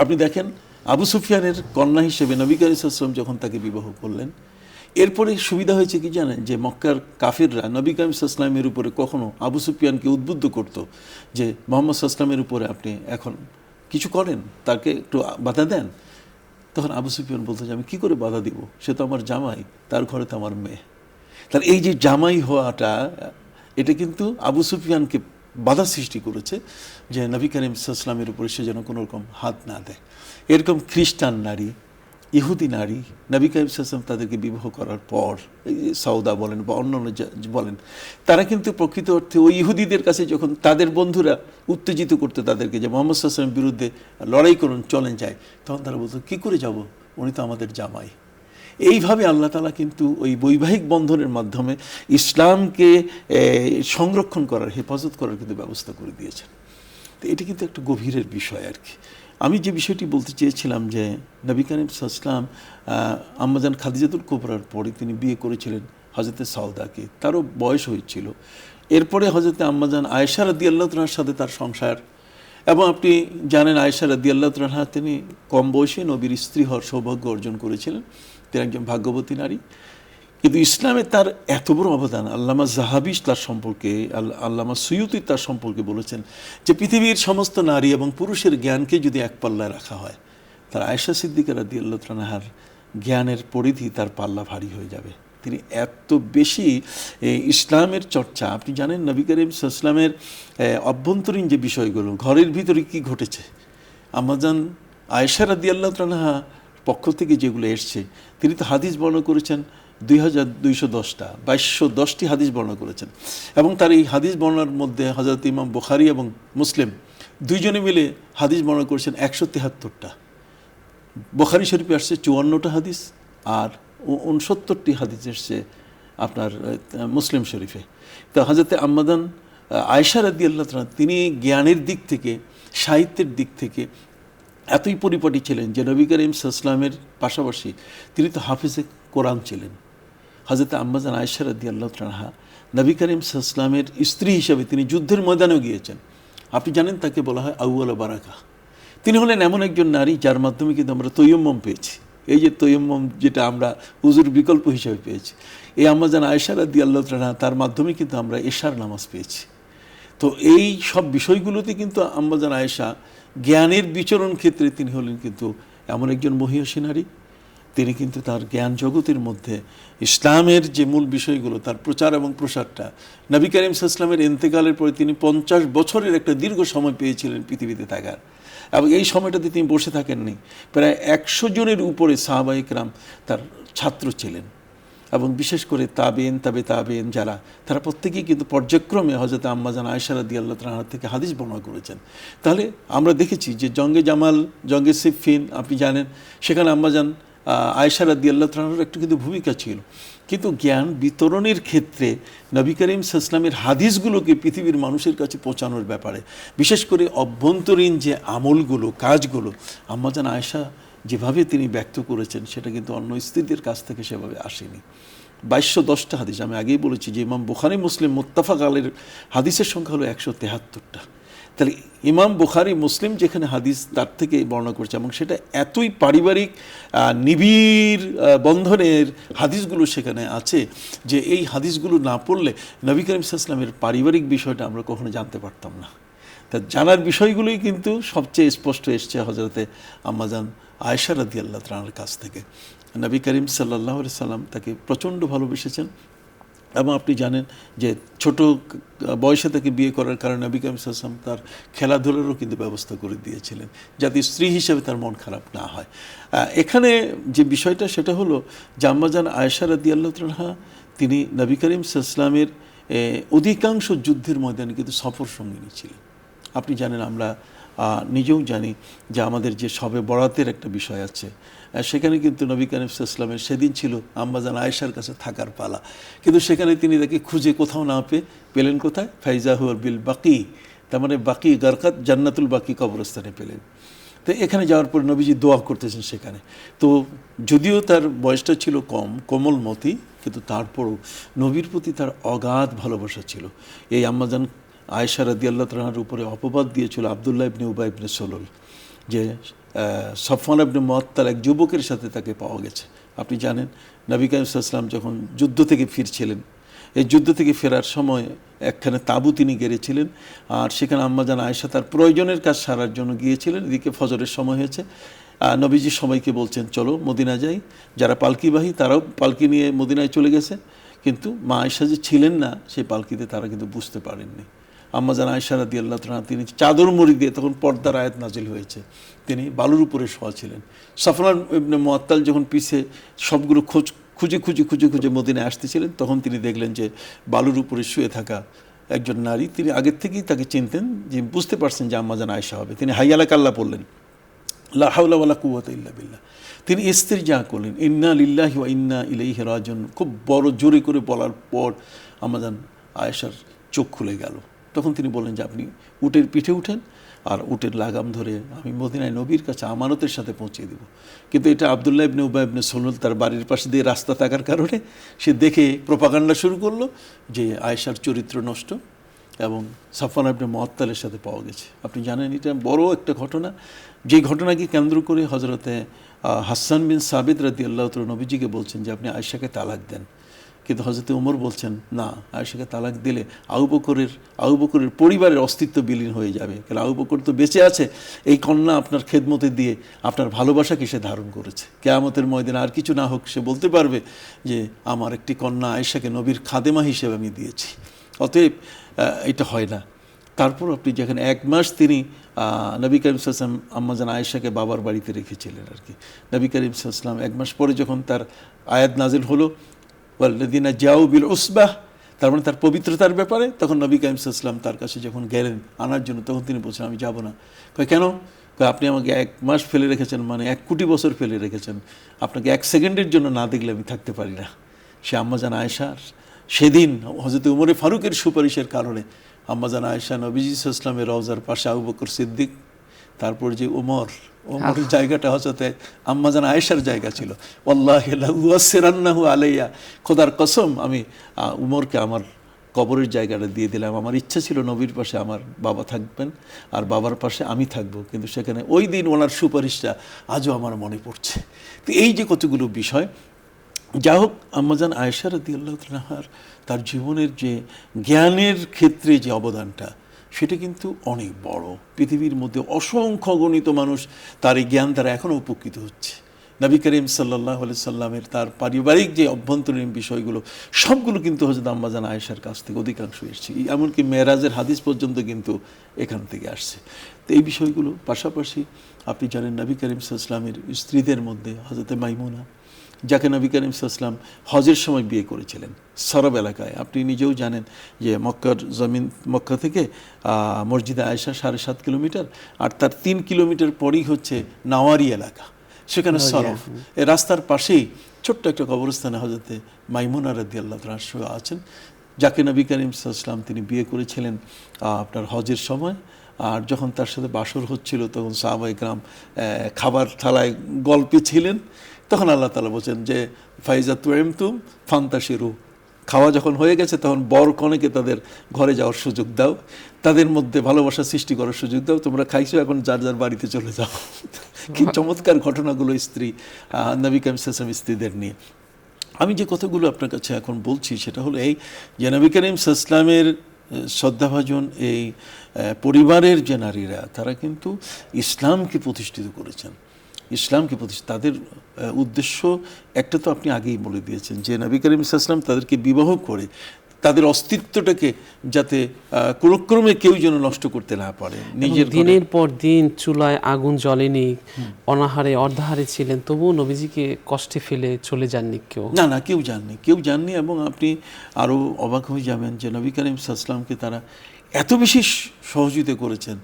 আপনি দেখেন আবু সুফিয়ানের কন্যা হিসেবে নবী করিম সাল্লাল্লাহু আলাইহি ওয়াসাল্লাম যখন তাকে বিবাহ করলেন, এরপরে সুবিধা হয়েছে কি জানেন, যে মক্কার কাফিররা নবী করিম সাল্লাল্লাহু আলাইহি ওয়াসাল্লামের উপরে কখনো আবু সুফিয়ানকে উদ্বুদ্ধ করত যে মুহাম্মদ সাল্লাল্লাহু আলাইহি ওয়াসাল্লামের উপরে আপনি এখন কিছু করেন, তাকে একটু বাধা দেন। তখন আবু সুফিয়ান বলতো যে আমি কী করে বাধা দিব, সে তো আমার জামাই, তার ঘরে তো আমার মেয়ে। তার এই যে জামাই হওয়াটা, এটা কিন্তু আবু সুফিয়ানকে বাধা সৃষ্টি করেছে যে নবী করিম সাল্লাল্লাহু আলাইহি ওয়াসাল্লামের উপরে সে যেন কোনো রকম হাত না দেয়। এরকম খ্রিস্টান নারী, ইহুদি নারী, নবী করিম সাল্লাল্লাহু আলাইহি ওয়াসাল্লাম তাদেরকে বিবাহ করার পর, এই সাউদা বলেন বা অন্যান্য বলেন, তারা কিন্তু প্রকৃত অর্থে ওই ইহুদিদের কাছে যখন তাদের বন্ধুরা উত্তেজিত করতে তাদেরকে যে মুহাম্মদ সাল্লাল্লাহু আলাইহি ওয়াসাল্লামের বিরুদ্ধে লড়াই করুন, চলেন যায়, তখন তারা বলতো কী করে যাব, উনি তো আমাদের জামাই। এইভাবে আল্লাহ তাআলা কিন্তু ওই বৈবাহিক বন্ধনের মাধ্যমে ইসলামকে সংরক্ষণ করার, হেফাজত করার কিন্তু ব্যবস্থা করে দিয়েছেন। তো এটি কিন্তু একটা গভীরের বিষয় আর কি। আমি যে বিষয়টি বলতে চেয়েছিলাম যে নবী করিম সাল্লাল্লাহু আলাইহি ওয়াসাল্লাম আম্মাজান খাদিজাতুল কুবরার পরে তিনি বিয়ে করেছিলেন হযরতে সাউদাকে, তারও বয়স হয়েছিল। এরপরে হযরতে আম্মাজান আয়েশা রাদিয়াল্লাহু তাআলার সাথে তার সংসার, এবং আপনি জানেন আয়েশা রাদিয়াল্লাহু তাআলা তিনি কম বয়সে নবীর স্ত্রী হওয়ার সৌভাগ্য অর্জন করেছিলেন, তিনি একজন ভাগ্যবতী নারী। কিন্তু ইসলামে তার এত বড় অবদান, আল্লামা যাহাবী তার সম্পর্কে, আল্লামা সুয়ুতী তার সম্পর্কে বলেছেন যে পৃথিবীর সমস্ত নারী এবং পুরুষের জ্ঞানকে যদি এক পাল্লায় রাখা হয়, তার আয়েশা সিদ্দিকা রাদিয়াল্লাহু তাআলার জ্ঞানের পরিধি, তার পাল্লা ভারী হয়ে যাবে। তিনি এত বেশি ইসলামের চর্চা, আপনি জানেন নবী করিম সাল্লাল্লাহু আলাইহি ওয়াসাল্লামের অভ্যন্তরীণ যে বিষয়গুলো, ঘরের ভিতরে কি ঘটেছে, আম্মাজান আয়েশা রাদিয়াল্লাহু তাআলা পক্ষ থেকে যেগুলো এসছে, তিনি তো হাদিস বর্ণনা করেছেন 2210টা, 2210টি হাদিস বর্ণনা করেছেন। এবং তার এই হাদিস বর্ণনার মধ্যে হযরত ইমাম বুখারী এবং মুসলিম দুইজনে মিলে হাদিস বর্ণনা করেছেন 173টা। বুখারী শরীফে আসছে 54টা হাদিস, আর 69টি হাদিস এসছে আপনার মুসলিম শরীফে। তো হযরত আম্মাজান আয়েশা রাদিয়াল্লাহু তাআলা তিনি জ্ঞানের দিক থেকে, সাহিত্যের দিক থেকে এতই পরিপাটি ছিলেন যে নবী করিম সাল্লাল্লাহু আলাইহি ওয়াসাল্লামের পাশাপাশি তিনি তো হাফিজে কোরআন ছিলেন। হযরত আম্মাজান আয়েশা রাদিয়াল্লাহু তাআলা নবী করিম সাল্লাল্লাহু আলাইহি ওয়াসাল্লামের স্ত্রী হিসেবে তিনি যুদ্ধের ময়দানেও গিয়েছেন। আপনি জানেন তাকে বলা হয় আউয়াল বারাকা। তিনি হলেন এমন একজন নারী যার মাধ্যমে কিন্তু আমরা তৈয়ম্মম পেয়েছি। এই যে তৈয়ম্মম যেটা আমরা উযুর বিকল্প হিসেবে পেয়েছি, এই আম্মাজান আয়েশা রাদিয়াল্লাহু তাআলা তার মাধ্যমে কিন্তু আমরা এশার নামাজ পেয়েছি। তো এই সব বিষয়গুলোতে কিন্তু আম্মাজান আয়েশা জ্ঞানের বিচরণ ক্ষেত্রে তিনি হলেন কিন্তু এমন একজন মহিয়সী নারী। তিনি কিন্তু তার জ্ঞান জগতের মধ্যে ইসলামের যে মূল বিষয়গুলো, তার প্রচার এবং প্রসারটা, নবী করিম সাল্লাল্লাহু আলাইহি ওয়াসাল্লামের ইন্তেকালের পরে তিনি 50 বছরের একটা দীর্ঘ সময় পেয়েছিলেন পৃথিবীতে থাকার। এবং এই সময়টাতে তিনি বসে থাকেননি, প্রায় 100 জনের উপরে সাহাবায়ে কেরাম তার ছাত্র ছিলেন। এবং বিশেষ করে তাবেইন যারা, তারা প্রত্যেকেই কিন্তু পর্যায়ক্রমে হযরত আম্মাজান আয়েশা রাদিয়াল্লাহু তাআলা থেকে হাদিস বর্ণনা করেছেন। তাহলে আমরা দেখেছি যে জঙ্গে জামাল, জঙ্গে সিফফিন, আপনি জানেন সেখানে আম্মাজান আয়েশা রাদিয়াল্লাহু তাআলার একটু কিন্তু ভূমিকা ছিল। কিন্তু জ্ঞান বিতরণের ক্ষেত্রে নবী করিম সাল্লাল্লাহু আলাইহি ওয়াসাল্লামের হাদিসগুলোকে পৃথিবীর মানুষের কাছে পৌঁছানোর ব্যাপারে, বিশেষ করে অভ্যন্তরীণ যে আমলগুলো, কাজগুলো আম্মাজান আয়েশা যেভাবে তিনি ব্যক্ত করেছেন, সেটা কিন্তু অন্য স্ত্রীদের কাছ থেকে সেভাবে আসেনি। 2210টা হাদিস, আমি আগেই বলেছি যে ইমাম বুখারী মুসলিম মুত্তাফাক আলাইহির হাদিসের সংখ্যা হলো 173টা। তাহলে ইমাম বুখারী মুসলিম যেখানে হাদিস তার থেকে বর্ণনা করছে, এবং সেটা এতই পারিবারিক নিবিড় বন্ধনের হাদিসগুলো সেখানে আছে যে এই হাদিসগুলো না পড়লে নবী করিম সাল্লাল্লাহু আলাইহি ওয়াসাল্লামের পারিবারিক বিষয়টা আমরা কখনো জানতে পারতাম না। তা জানার বিষয়গুলোই কিন্তু সবচেয়ে স্পষ্ট এসছে হযরতে আম্মাজান আয়েশা রাদিয়াল্লাহু তাআলার কাছ থেকে। নবী করিম সাল্লাল্লাহু আলাইহি সাল্লাম তাকে প্রচণ্ড ভালোবেসেছেন। এবং আপনি জানেন যে ছোট বয়সে তাকে বিয়ে করার কারণে নবী করিম সাল্লাল্লাহু আলাইহি ওয়াসাল্লাম তার খেলাধুলারও কিন্তু ব্যবস্থা করে দিয়েছিলেন, যাতে স্ত্রী হিসেবে তার মন খারাপ না হয়। এখানে যে বিষয়টা সেটা হলো যে আম্মাজান আয়েশা রাদিয়াল্লাহু তাআলা তিনি নবী করিম সাল্লাল্লাহু আলাইহি ওয়াসাল্লামের অধিকাংশ যুদ্ধের ময়দানে কিন্তু সফর সঙ্গিনী ছিলেন। আপনি জানেন, আমরা নিজেও জানি যে আমাদের যে শবে বরাতের একটা বিষয় আছে, সেখানে কিন্তু নবী করিম সাল্লাল্লাহু আলাইহি ওয়াসাল্লামের সেদিন ছিল আম্মাজান আয়েশার কাছে থাকার পালা। কিন্তু সেখানে তিনি তাকে খুঁজে কোথাও না পেলেন কোথায়? ফাইজাহু বিল বাকি, তার মানে বাকি গারকাত, জান্নাতুল বাকি কবরস্থানে পেলেন। তো এখানে যাওয়ার পর নবীজি দোয়া করতেছেন সেখানে। তো যদিও তার বয়সটা ছিল কম, কোমলমতি, কিন্তু তারপরও নবীর প্রতি তার অগাধ ভালোবাসা ছিল। এই আম্মাজান আয়েশা রাদিয়াল্লাহু তাআলার উপরে অপবাদ দিয়েছিল আব্দুল্লাহ ইবনে উবাই ইবনে সলুল, যে সফওয়ান ইবনে মুআত্তাল এক যুবকের সাথে তাকে পাওয়া গেছে। আপনি জানেন নবী করিম সাল্লাল্লাহু আলাইহি ওয়াসাল্লাম যখন যুদ্ধ থেকে ফিরছিলেন, এই যুদ্ধ থেকে ফেরার সময় একখানে তাঁবু তিনি গেড়েছিলেন, আর সেখানে আম্মাজান আয়েশা তার প্রয়োজনের কাজ সারার জন্য গিয়েছিলেন। এদিকে ফজরের সময় হয়েছে, নবীজি সবাইকে বলছেন চলো মদিনা যাই। যারা পালকিবাহী তারাও পালকি নিয়ে মদিনায় চলে গেছে, কিন্তু মা আয়েশা যে ছিলেন না সেই পালকিতে, তারা কিন্তু বুঝতে পারেননি। আম্মাজান আয়েশা রাদিয়াল্লাহু তাআলা তিনি চাদর মুড়ি দিয়ে, তখন পর্দার আয়াত নাজিল হয়েছে, তিনি বালুর উপরে শোয়া ছিলেন। সফওয়ান ইবনে মুআত্তাল যখন পিছে সবগুলো খুঁজে মদিনায় আসতেছিলেন, তখন তিনি দেখলেন যে বালুর উপরে শুয়ে থাকা একজন নারী। তিনি আগের থেকেই তাকে চিনতেন, যে বুঝতে পারছেন যে আম্মাজান আয়েশা হবে। তিনি হাইয়া আলা কাল্লা পড়লেন, লা হাওলা ওয়ালা কুওয়াতা ইল্লা বিল্লাহ। তিনি ইস্তিরজা করলেন, ইন্না লিল্লাহি ওয়া ইন্না ইলাইহি রাজিউন। খুব বড় জোরে করে বলার পর আম্মাজান আয়েশার চোখ খুলে গেল। তখন তিনি বললেন যে আপনি উটের পিঠে উঠেন, আর উটের লাগাম ধরে আমি মদিনায় নবীর কাছে আমানতের সাথে পৌঁছে দেব। কিন্তু এটা আব্দুল্লাহ ইবনে উবাই ইবনে সলুল তার বাড়ির পাশে দিয়ে রাস্তা থাকার কারণে সে দেখে প্রোপাগান্ডা শুরু করলো যে আয়েশার চরিত্র নষ্ট, এবং সফওয়ান ইবনে মুআত্তালের সাথে পাওয়া গেছে। আপনি জানেন এটা বড় একটা ঘটনা, যে ঘটনাকে কেন্দ্র করে হযরতে হাসান বিন সাবিত রাদিয়াল্লাহু তাআলা নবীজিকে বলছেন যে আপনি আয়েশাকে তালাক দেন। কিন্তু হযরতে ওমর বলছেন না, আয়েশাকে তালাক দিলে আবু বকরের পরিবারের অস্তিত্ব বিলীন হয়ে যাবে, কারণ আবু বকর তো বেঁচে আছে, এই কন্যা আপনার খেদমতে দিয়ে আপনার ভালোবাসাকে সে ধারণ করেছে। কিয়ামতের ময়দানে আর কিছু না হোক সে বলতে পারবে যে আমার একটি কন্যা আয়েশাকে নবীর খাদেমা হিসেবে আমি দিয়েছি। অতএব এটা হয় না। তারপর আপনি যেখানে 1 মাস তিনি নবী করিম সাল্লাল্লাহু আলাইহি ওয়াসাল্লাম আম্মাজান আয়েশাকে বাবার বাড়িতে রেখেছিলেন আর কি। নবী করিম সাল্লাল্লাহু আলাইহি ওয়াসাল্লাম 1 মাস পরে যখন তার আয়াত নাজিল হলো ওয়াল্লাযিনা জাউ বিল উসবাহ, তার মানে তার পবিত্রতার ব্যাপারে, তখন নবী করিম সাল্লাল্লাহু আলাইহি ওয়াসাল্লাম তার কাছে যখন গেলেন আনার জন্য, তখন তিনি বলছেন আমি যাব না। কয় কেন? কয় আপনি আমাকে 1 মাস ফেলে রেখেছেন, মানে 1 কোটি বছর ফেলে রেখেছেন, আপনাকে 1 সেকেন্ডের জন্য না দেখলে আমি থাকতে পারি না। সে আম্মাজান আয়েশার সেদিন হযরত উমরে ফারুকের সুপারিশের কারণে আম্মাজান আয়েশা নবীজি সাল্লাল্লাহু আলাইহি ওয়াসাল্লামের রওজার পাশে আবু বকর সিদ্দিক, তারপর যে ওমরের জায়গাটা হযরত আম্মাজান আয়েশার জায়গা ছিল। ওয়াল্লাহি লা উয়াসসিরান্নাহু আলাইয়া, খোদার কসম আমি উমরকে আমার কবরের জায়গাটা দিয়ে দিলাম। আমার ইচ্ছা ছিল নবীর পাশে আমার বাবা থাকবেন আর বাবার পাশে আমি থাকব, কিন্তু সেখানে ওই দিন ওনার সুপারিশটা আজও আমার মনে পড়ছে। তো এই যে কতগুলো বিষয়, যা হোক আম্মাজান আয়েশা রাদিয়াল্লাহু তাআলার তার জীবনের যে জ্ঞানের ক্ষেত্রে যে অবদানটা, সেটা কিন্তু অনেক বড়। পৃথিবীর মধ্যে অসংখ্য গণিত মানুষ তার এই জ্ঞান দ্বারা এখনও উপকৃত হচ্ছে। নবী করিম সাল্লাল্লাহু আলাইহি সাল্লামের তার পারিবারিক যে অভ্যন্তরীণ বিষয়গুলো, সবগুলো কিন্তু হযরত আম্মাজান আয়েশার কাছ থেকে অধিকাংশ এসেছে। এমনকি মেরাজের হাদিস পর্যন্ত কিন্তু এখান থেকে আসছে। তো এই বিষয়গুলো পাশাপাশি আপনি জানেন নবী করিম সাল্লাল্লাহু আলাইহি সাল্লামের স্ত্রীদের মধ্যে হযরত মাইমুনা, যাকে নবী করিম সাল্লাল্লাহু আলাইহি সাল্লাম হজের সময় বিয়ে করেছিলেন সরব এলাকায়। আপনি নিজেও জানেন যে মক্কা থেকে মসজিদে আয়েশা 7.5 কিলোমিটার, আর তার 3 কিলোমিটার পরেই হচ্ছে নাওয়ারি এলাকা, সেখানে সরফ। এই রাস্তার পাশেই ছোট্ট একটা কবরস্থানে হযরতে মাইমুনা রাদিয়াল্লাহু তাআলা শুয়ে আছেন, যাকে নবী করিম সাল্লাল্লাহু আলাইহি সাল্লাম তিনি বিয়ে করেছিলেন আপনার হজের সময়। আর যখন তার সাথে বাসর হচ্ছিল, তখন সাহাবায়ে কেরাম খাবার থালায় গল্পে ছিলেন। তখন আল্লাহ তাআলা বলছেন যে ফাইজা তুইমতুম ফান্তাশিরু, খাওয়া যখন হয়ে গেছে তখন বর কনেকে তাদের ঘরে যাওয়ার সুযোগ দাও, তাদের মধ্যে ভালোবাসা সৃষ্টি করার সুযোগ দাও, তোমরা খাইছো এখন যার যার বাড়িতে চলে যাও। কি চমৎকার ঘটনাগুলো স্ত্রী নবী করিম সাল্লাল্লাহু আলাইহি ওয়াসাল্লাম স্ত্রীদের নিয়ে। আমি যে কথাগুলো আপনার কাছে এখন বলছি সেটা হলো এই যে নবী করিম সাল্লাল্লাহু আলাইহি ওয়াসাল্লামের শ্রদ্ধাভাজন এই পরিবারের যে নারীরা, তারা কিন্তু ইসলামকে প্রতিষ্ঠিত করেছেন। ইসলামকে তাদের উদ্দেশ্য একটা তো আপনি আগেই বলে দিয়েছেন, যে নবী করিম সাল্লাল্লাহু আলাইহি ওয়াসাল্লাম তাদেরকে বিবাহ করে তাদের অস্তিত্বটাকে যাতে কোনোক্রমে কেউ যেন নষ্ট করতে না পারে। নিজের দিনের পর দিন চুলায় আগুন জ্বলেনি, অনাহারে অর্ধাহারে ছিলেন, তবুও নবীজিকে কষ্টে ফেলে চলে যাননি কেউ। না কেউ জাননি। এবং আপনি আরও অবাক হয়ে যাবেন যে নবী করিম সাল্লাল্লাহু আলাইহি ওয়াসাল্লামকে তারা এত বেশি সহযোগিতা করেছেন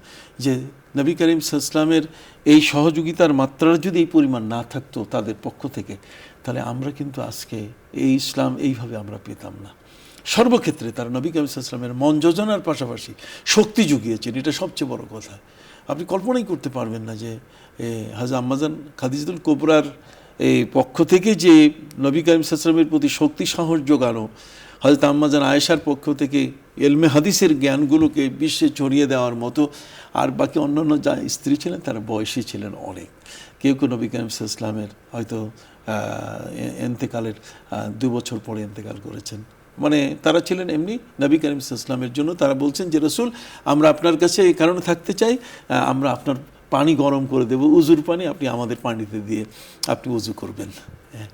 যে নবী করিম সাল্লাল্লাহু আলাইহি ওয়াসাল্লামের এই সহযোগিতার মাত্রা যদি এই পরিমাণ না থাকতো তাদের পক্ষ থেকে, তাহলে আমরা কিন্তু আজকে এই ইসলাম এইভাবে আমরা পেতাম না। সর্বক্ষেত্রে তারা নবী করিম সাল্লাল্লাহু আলাইহি ওয়াসাল্লামের মন যোজনার পাশাপাশি শক্তি জুগিয়েছেন, এটা সবচেয়ে বড় কথা। আপনি কল্পনাই করতে পারবেন না যে হযরত আম্মাজান খাদিজাতুল কুবরার এই পক্ষ থেকে যে নবী করিম সাল্লাল্লাহু আলাইহি ওয়াসাল্লামের প্রতি শক্তি সাহস যোগানো, হযরত আম্মাজান আয়েশার পক্ষ থেকে ইলমে হাদিসের জ্ঞানগুলোকে বিশ্বে ছড়িয়ে দেওয়ার মতো, আর বাকি অন্যান্য যা স্ত্রী ছিলেন তারা বয়সী ছিলেন অনেক। কেউ নবী করিম সাল্লাল্লাহু আলাইহি ওয়াসাল্লামের হয়তো এন্তেকালের 2 বছর পরে এন্তেকাল করেছেন। মানে তারা ছিলেন এমনি নবী করিম সাল্লাল্লাহু আলাইহি ওয়াসাল্লামের জন্য। তারা বলছেন যে রাসূল, আমরা আপনার কাছে এই কারণে থাকতে চাই, আমরা আপনার পানি গরম করে দেব, উজুর পানি আপনি আমাদের পানিতে দিয়ে আপনি উজু করবেন,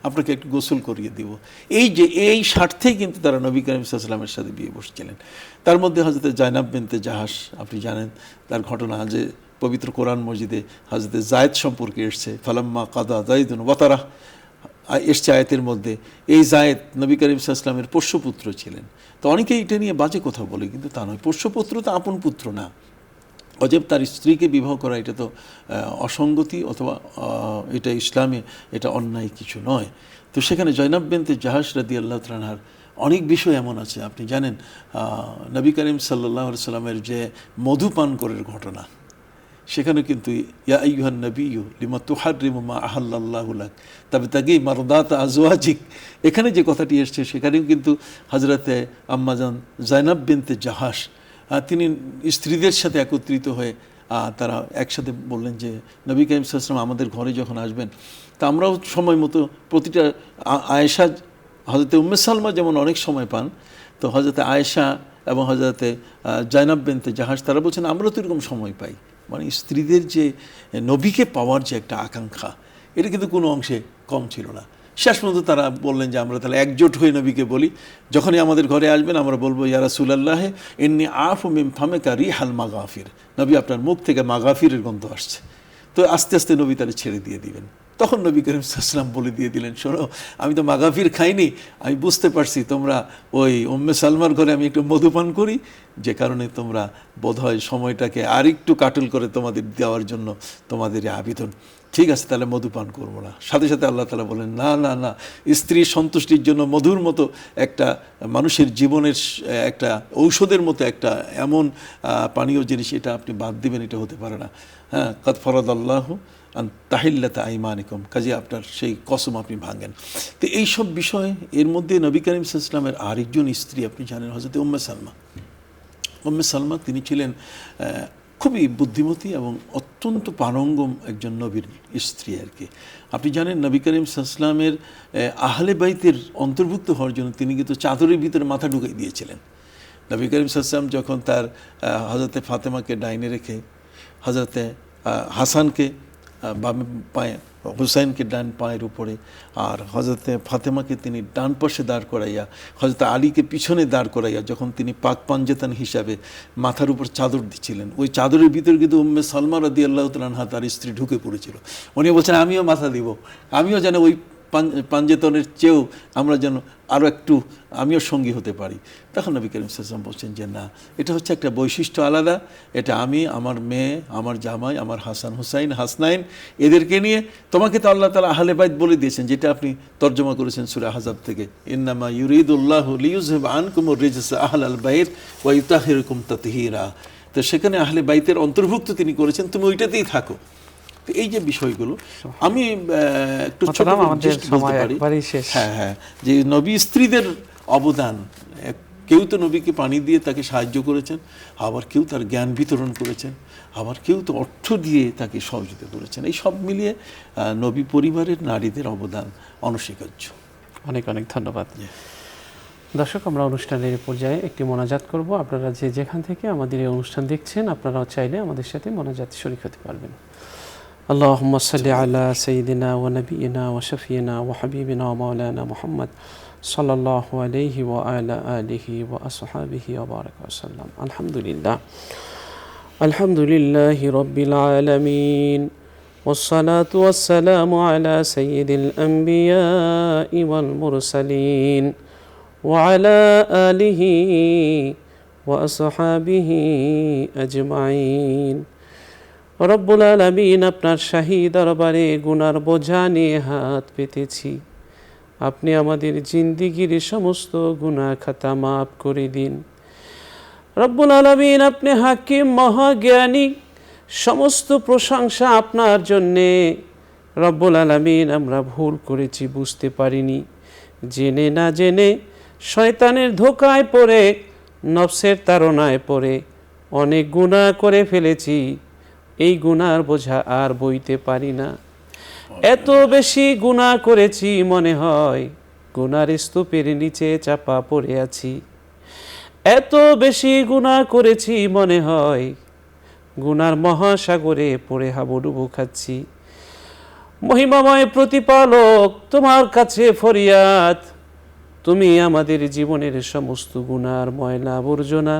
আপনাকে একটু গোসল করিয়ে দিব। এই স্বার্থেই কিন্তু তারা নবী করিম সাল্লাল্লাহু আলাইহি ওয়াসাল্লামের সাথে বিয়ে বসছিলেন। তার মধ্যে হযরত জায়নাব বিনতে জাহাশ, আপনি জানেন তার ঘটনা, যে পবিত্র কোরআন মজিদে হযরত জায়েদ সম্পর্কে এসছে, ফালাম্মা কাদা যায়েদুন ওয়াতারা এসছে আয়াতের মধ্যে। এই জায়েদ নবী করিম সাল্লাল্লাহু আলাইহি ওয়াসাল্লামের পোষ্যপুত্র ছিলেন। তো অনেকেই এটা নিয়ে বাজে কথা বলে, কিন্তু তা নয়। পোষ্যপুত্র তো আপন পুত্র না, অতএব তার স্ত্রীকে বিবাহ করা এটা তো অসঙ্গতি, অথবা এটা ইসলামে এটা অন্যায় কিছু নয়। তো সেখানে জয়নাব বিনতে জাহাশ রাদিয়াল্লাহু তাআলা আনহার অনেক বিষয় এমন আছে। আপনি জানেন নবী করিম সাল্লাল্লাহু আলাইহি ওয়াসাল্লামের যে মধুপান করার ঘটনা, সেখানে কিন্তু ইয়া আইয়ুহান নাবিয়্যু লিমা তুহাররিমু মা আহাল্লাল্লাহু লাক তাবতাগি মারদাত আজওয়াজিক, এখানে যে কথাটি এসছে সেখানেও কিন্তু হযরতে আম্মাজান জয়নাব বিনতে জাহাশ তিনি স্ত্রীদের সাথে একত্রিত হয়ে তারা একসাথে বললেন যে নবী করিম সাল্লাল্লাহু আলাইহি ওয়াসাল্লাম আমাদের ঘরে যখন আসবেন, তা আমরাও সময় মতো প্রতিটা আয়েশা, হযরতে উম্মে সালমা যেমন অনেক সময় পান, তো হযরতে আয়েশা এবং হযরতে জয়নাব বিনতে জাহাশ তারা বলছেন আমরাও তো এরকম সময় পাই। মানে স্ত্রীদের যে নবীকে পাওয়ার যে একটা আকাঙ্ক্ষা, এটা কিন্তু কোনো অংশে কম ছিল না। শেষ পর্যন্ত তারা বললেন যে আমরা তাহলে একজোট হয়ে নবীকে বলি, যখনই আমাদের ঘরে আসবেন আমরা বলবো ইয়া রাসূলুল্লাহ ইন্নী আফু মিন ফামিকা রিহাল মাগাফির, নবী আপনার মুখ থেকে মাগাফিরের গন্ধ আসছে। তো আস্তে আস্তে নবী তাহলে ছেড়ে দিয়ে দিবেন। তখন নবী করিম সাল্লাল্লাহু আলাইহি ওয়াসাল্লাম বলে দিয়ে দিলেন, শোনো আমি তো মাগাফির খাইনি, আমি বুঝতে পারছি তোমরা ওই উম্মে সালমার ঘরে আমি একটু মধুপান করি, যে কারণে তোমরা বোধহয় সময়টাকে আরেকটু কাটল করে তোমাদের দেওয়ার জন্য তোমাদের এই আবেদন। ঠিক আছে, তাহলে মধুপান করবো না। সাথে সাথে আল্লাহ তাআলা বলেন, না না না, স্ত্রীর সন্তুষ্টির জন্য মধুর মতো একটা মানুষের জীবনের একটা ঔষধের মতো একটা এমন পানীয় জিনিস, এটা আপনি বাদ দিবেন, এটা হতে পারে না। হ্যাঁ, কাদ ফরাদাল্লাহু আন তাহিল্লাতা আইমানিকুম, কাজে আপনার সেই কসম আপনি ভাঙেন। তো এইসব বিষয় এর মধ্যে নবী করিম সাল্লাল্লাহু আলাইহি ওয়াসাল্লামের আরেকজন স্ত্রী আপনি জানেন, হযরত উম্মে সালমা। উম্মে সালমা তিনি ছিলেন খুবই বুদ্ধিমতী এবং অত্যন্ত পারঙ্গম একজন নবীর স্ত্রী আর কি। আপনি জানেন নবী করিম সাল্লাল্লাহু আলাইহি ওয়াসাল্লামের আহলে বাইতের অন্তর্ভুক্ত হওয়ার জন্য তিনি কিন্তু চাদরের ভিতরে মাথা ঢুকিয়ে দিয়েছিলেন। নবী করিম সাল্লাল্লাহু আলাইহি ওয়াসাল্লাম যখন তার হযরতে ফাতেমাকে ডাইনে রেখে হযরতে হাসানকে বামে পায়ে, হুসাইনকে ডান পায়ের উপরে, আর হযরতে ফাতেমাকে তিনি ডান পাশে দাঁড় করাইয়া, হযরত আলীকে পিছনে দাঁড় করাইয়া যখন তিনি পাক পাঞ্জেতান হিসাবে মাথার উপর চাদর দিচ্ছিলেন, ওই চাদরের ভিতরে কিন্তু উম্মে সালমা রাদিয়াল্লাহু তাআলা আনহা তার স্ত্রী ঢুকে পড়েছিল। উনি বলছেন আমিও মাথা দিব, আমিও যেন ওই পাঞ্জেতনের চেয়েও আমরা যেন আরও একটু আমিও সঙ্গী হতে পারি। তখন নবী করিম সাল্লাল্লাহু আলাইহি ওয়াসাল্লাম বলছেন যে না, এটা হচ্ছে একটা বৈশিষ্ট্য আলাদা, এটা আমি, আমার মেয়ে, আমার জামাই, আমার হাসান হুসাইন হাসনাইন, এদেরকে নিয়ে তোমাকে তো আল্লাহ তাআলা আহলে বাইত বলে দিয়েছেন, যেটা আপনি তর্জমা করেছেন সূরা আহজাব থেকে, ইন্নামা ইউরিদুল্লাহু লিইউযহিবা আনকুমুর রিজসা আহলাল বাইত ওয়া ইউতাহিরুকুম তাতহীরা। তো সেখানে আহলে বাইতের অন্তর্ভুক্ত তিনি করেছেন, তুমি ওইটাতেই থাকো। তো এই যে বিষয়গুলো আমি একটু ছোট বলতে পারি। হ্যাঁ হ্যাঁ, যে নবী স্ত্রীদের অবদান, কেউ তো নবীকে পানি দিয়ে তাকে সাহায্য করেছেন, আবার কেউ তার জ্ঞান বিতরণ করেছেন, আবার কেউ তো অর্থ দিয়ে তাকে সহযোগিতা করেছেন। এই সব মিলিয়ে নবী পরিবারের নারীদের অবদান অনস্বীকার্য। অনেক অনেক ধন্যবাদ। দর্শক, আমরা অনুষ্ঠানের পর্যায়ে একটি মোনাজাত করব। আপনারা যে যেখান থেকে আমাদের এই অনুষ্ঠান দেখছেন, আপনারাও চাইলে আমাদের সাথে মোনাজাতে শরীক হতে পারবেন। আল্লাহুম্মা সাল্লি আলা সাইয়্যিদিনা ওয়া নাবিয়িনা ওয়া শাফিয়িনা ওয়া হাবিবিনা ওয়া মাওলানা মুহাম্মদ সাল্লাল্লাহু আলাইহি ওয়া আলা আলিহি ওয়া আসহাবিহি ওয়া বারাকা ওয়া সাল্লাম। আলহামদুলিল্লাহ, আলহামদুলিল্লাহি রাব্বিল আলামিন, والصلاة والسلام على سيد الأنبياء والمرسلين وعلى آله وأصحابه أجمعين। রব্বুল আলামিন, আপনার শাহী দরবারে গুনার বোঝা নিয়ে হাত পেতেছি। আপনি আমাদের জিন্দিগির সমস্ত গুনাহ খাতা মাফ করে দিন। রব্বুল আলামিন, আপনি হাকিম, মহাজ্ঞানী, সমস্ত প্রশংসা আপনার জন্যে। রব্বুল আলামিন, আমরা ভুল করেছি, বুঝতে পারিনি, জেনে না জেনে শয়তানের ধোকায় পড়ে, নফসের তাড়নায় পড়ে অনেক গুনাহ করে ফেলেছি। এই গুনার বোঝা আর বইতে পারি না। এত বেশি গুনাহ করেছি, মনে হয় গুনার স্তূপের নিচে চাপা পড়ে আছি। এত বেশি গুনাহ করেছি, মনে হয় গুনার মহাসাগরে পড়ে হাবুডুবু খাচ্ছি। মহিমাময় প্রতিপালক, তোমার কাছে ফরিয়াদ, তুমি আমাদের জীবনের সমস্ত গুনার ময়লা আবর্জনা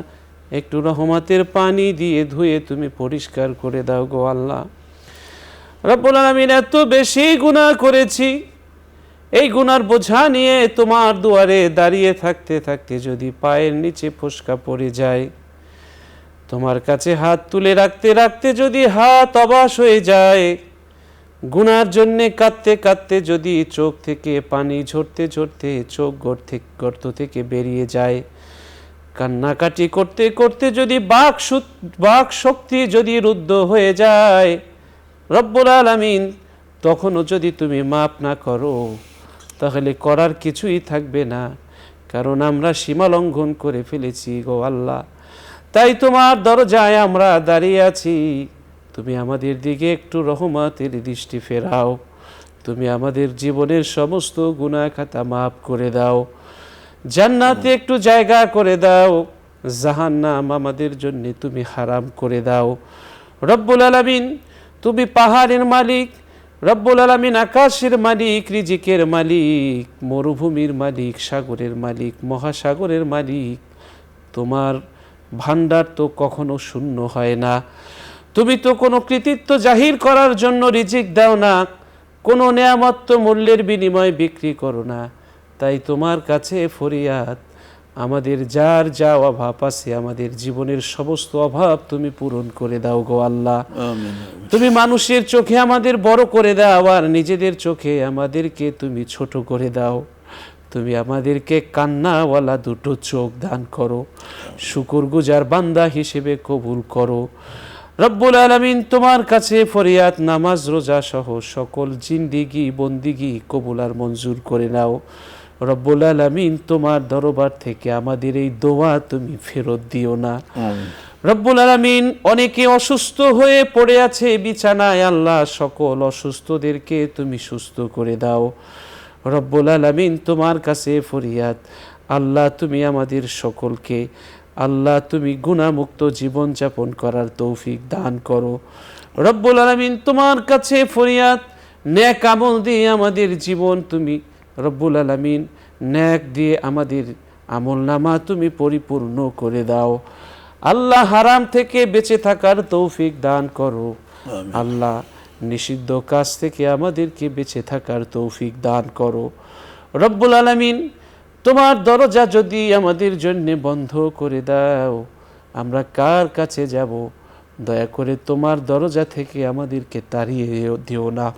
একটু রহমতের পানি দিয়ে ধুয়ে তুমি পরিষ্কার করে দাও গো আল্লাহ। রব্বুল আলামিন, এত বেশি গুনাহ করেছি, এই গুনার বোঝা নিয়ে তোমার দুয়ারে দাঁড়িয়ে থাকতে থাকতে যদি পায়ের নিচে ফোসকা পড়ে যায়, তোমার কাছে হাত তুলে রাখতে রাখতে যদি হাত অবশ হয়ে যায়, গুনার জন্যে কাঁদতে কাঁদতে যদি চোখ থেকে পানি ঝরতে ঝরতে চোখ গর্ত থেকে বেরিয়ে যায়, কান্নাকাটি করতে করতে যদি বাক শক্তি যদি রুদ্ধ হয়ে যায়, রব্বুল আলামিন, তখনও যদি তুমি মাফ না করো, তাহলে করার কিছুই থাকবে না, কারণ আমরা সীমা লঙ্ঘন করে ফেলেছি গো আল্লাহ। তাই তোমার দরজায় আমরা দাঁড়িয়ে আছি, তুমি আমাদের দিকে একটু রহমতের দৃষ্টি ফেরাও, তুমি আমাদের জীবনের সমস্ত গুনাহ খাতা মাফ করে দাও, জান্নাতে একটু জায়গা করে দাও, জাহান্নাম আমাদের জন্য তুমি হারাম করে দাও। রব্বুল আলামিন, তুমি পাহাড়ের মালিক, রব্বুল আলামিন আকাশের মালিক, রিজিকের মালিক, মরুভূমির মালিক, সাগরের মালিক, মহাসাগরের মালিক। তোমার ভান্ডার তো কখনো শূন্য হয় না। তুমি তো কোনো কৃতিত্ব জাহির করার জন্য রিজিক দাও না, কোনো নেয়ামত তো মূল্যের বিনিময়ে বিক্রি করো না। তাই তোমার কাছে ফরিয়াদ, আমাদের যার যা অভাব আছে, আমাদের জীবনের সমস্ত অভাব তুমি পূরণ করে দাও গো আল্লাহ। আমিন। তুমি মানুষের চোখে আমাদের বড় করে দাও, আর নিজেদের চোখে আমাদেরকে তুমি ছোট করে দাও। তুমি আমাদেরকে কান্নাওয়ালা দুটো চোখ দান করো, শুকরগুজার বান্দা হিসেবে কবুল করো। রব্বুল আলামিন, তোমার কাছে ফরিয়াদ, নামাজ রোজা সহ সকল জিন্দিগি বন্দিগি কবুল আর মঞ্জুর করে নাও। রব্বুল আলামিন, তোমার দরবার থেকে আমাদের এই দোয়া তুমি ফেরত দিও না। রব্বুল আলামিন, অনেকে অসুস্থ হয়ে পড়ে আছে বিছানায়, আল্লাহ সকল অসুস্থদেরকে তুমি সুস্থ করে দাও। রব্বুল আলামিন, তোমার কাছে ফরিয়াদ, আল্লাহ তুমি আমাদের সকলকে, আল্লাহ তুমি গুনাহমুক্ত জীবন যাপন করার তৌফিক দান করো। রব্বুল আলামিন, তোমার কাছে ফরিয়াদ, নেক আমল দিয়ে আমাদের জীবন তুমি রব্বুল আলামিন নেক দিয়ে আমাদের আমলনামা তুমি পরিপূর্ণ করে দাও। আল্লাহ হারাম থেকে বেঁচে থাকার তৌফিক দান করো। আল্লাহ নিষিদ্ধ কাজ থেকে আমাদেরকে বেঁচে থাকার তৌফিক দান করো। রব্বুল আলামিন, তোমার দরজা যদি আমাদের জন্য বন্ধ করে দাও, আমরা কার কাছে যাব? দয়া করে তোমার দরজা থেকে আমাদেরকে তাড়িয়ে দিও না।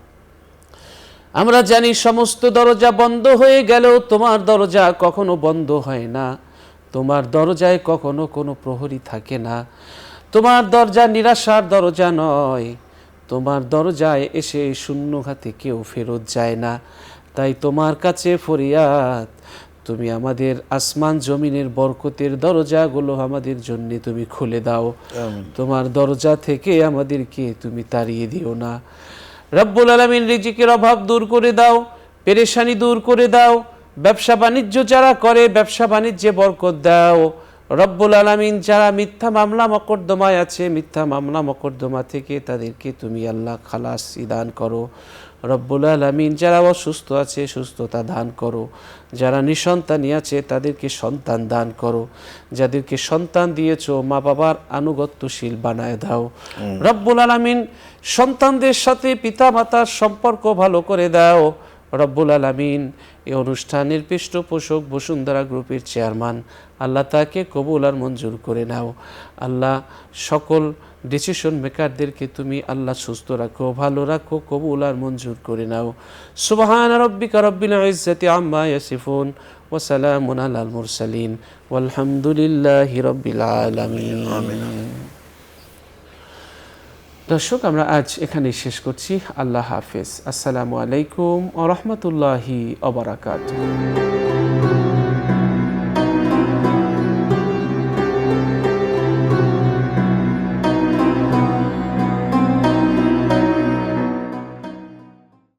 আমরা জানি সমস্ত দরজা বন্ধ হয়ে গেলেও তোমার দরজা কখনো বন্ধ হয় না। তোমার দরজায় কখনো কোনো প্রহরী থাকে না। তোমার দরজা নিরাশার দরজা নয়। তোমার দরজায় এসে শূন্য হাতে কেউ ফেরত যায় না। তাই তোমার কাছে ফরিয়াদ, তুমি আমাদের আসমান জমিনের বরকতের দরজাগুলো আমাদের জন্য তুমি খুলে দাও। তোমার দরজা থেকে আমাদেরকে তুমি তাড়িয়ে দিও না। রব্বুল আলামিন, রিজিকের অভাব দূর করে দাও, পেরেশানি দূর করে দাও। ব্যবসা বাণিজ্য যারা করে, ব্যবসা বাণিজ্যে বরকত দাও। রব্বুল আলামিন, যারা মিথ্যা মামলা মকদ্দমায় আছে, মিথ্যা মামলা মকদ্দমা থেকে তাদেরকে তুমি আল্লাহ খালাসি দান করো। রব্বুল আলামিন, যারা অসুস্থ আছে সুস্থতা দান করো। যারা নিঃসন্তানী আছে তাদেরকে সন্তান দান করো। যাদেরকে সন্তান দিয়েছো মা বাবার আনুগত্যশীল বানায় দাও। রব্বুল আলামিন, সন্তানদের সাথে পিতা মাতার সম্পর্ক ভালো করে দাও। রব্বুল আলামিন, এই অনুষ্ঠানের পৃষ্ঠপোষক বসুন্ধরা গ্রুপের চেয়ারম্যান, আল্লাহ তাকে কবুল আর মঞ্জুর করে নাও। আল্লাহ সকল ডিসিশন মেকারদেরকে তুমি আল্লাহ সুস্থ রাখো, ভালো রাখো, কবুল আর মঞ্জুর করে নাও। সুবহান রাব্বিকা রব্বিল ইজ্জাতি আম্মা ইয়াসিফুন ওয়া সালামুন আলাল মুরসালিন ওয়ালহামদুলিল্লাহি রাব্বিল আলামিন। দর্শক, আমরা আজ এখানেই শেষ করছি। আল্লাহ হাফেজ। আসসালামু আলাইকুম ওয়া রাহমাতুল্লাহি ওয়া বারাকাতুহু।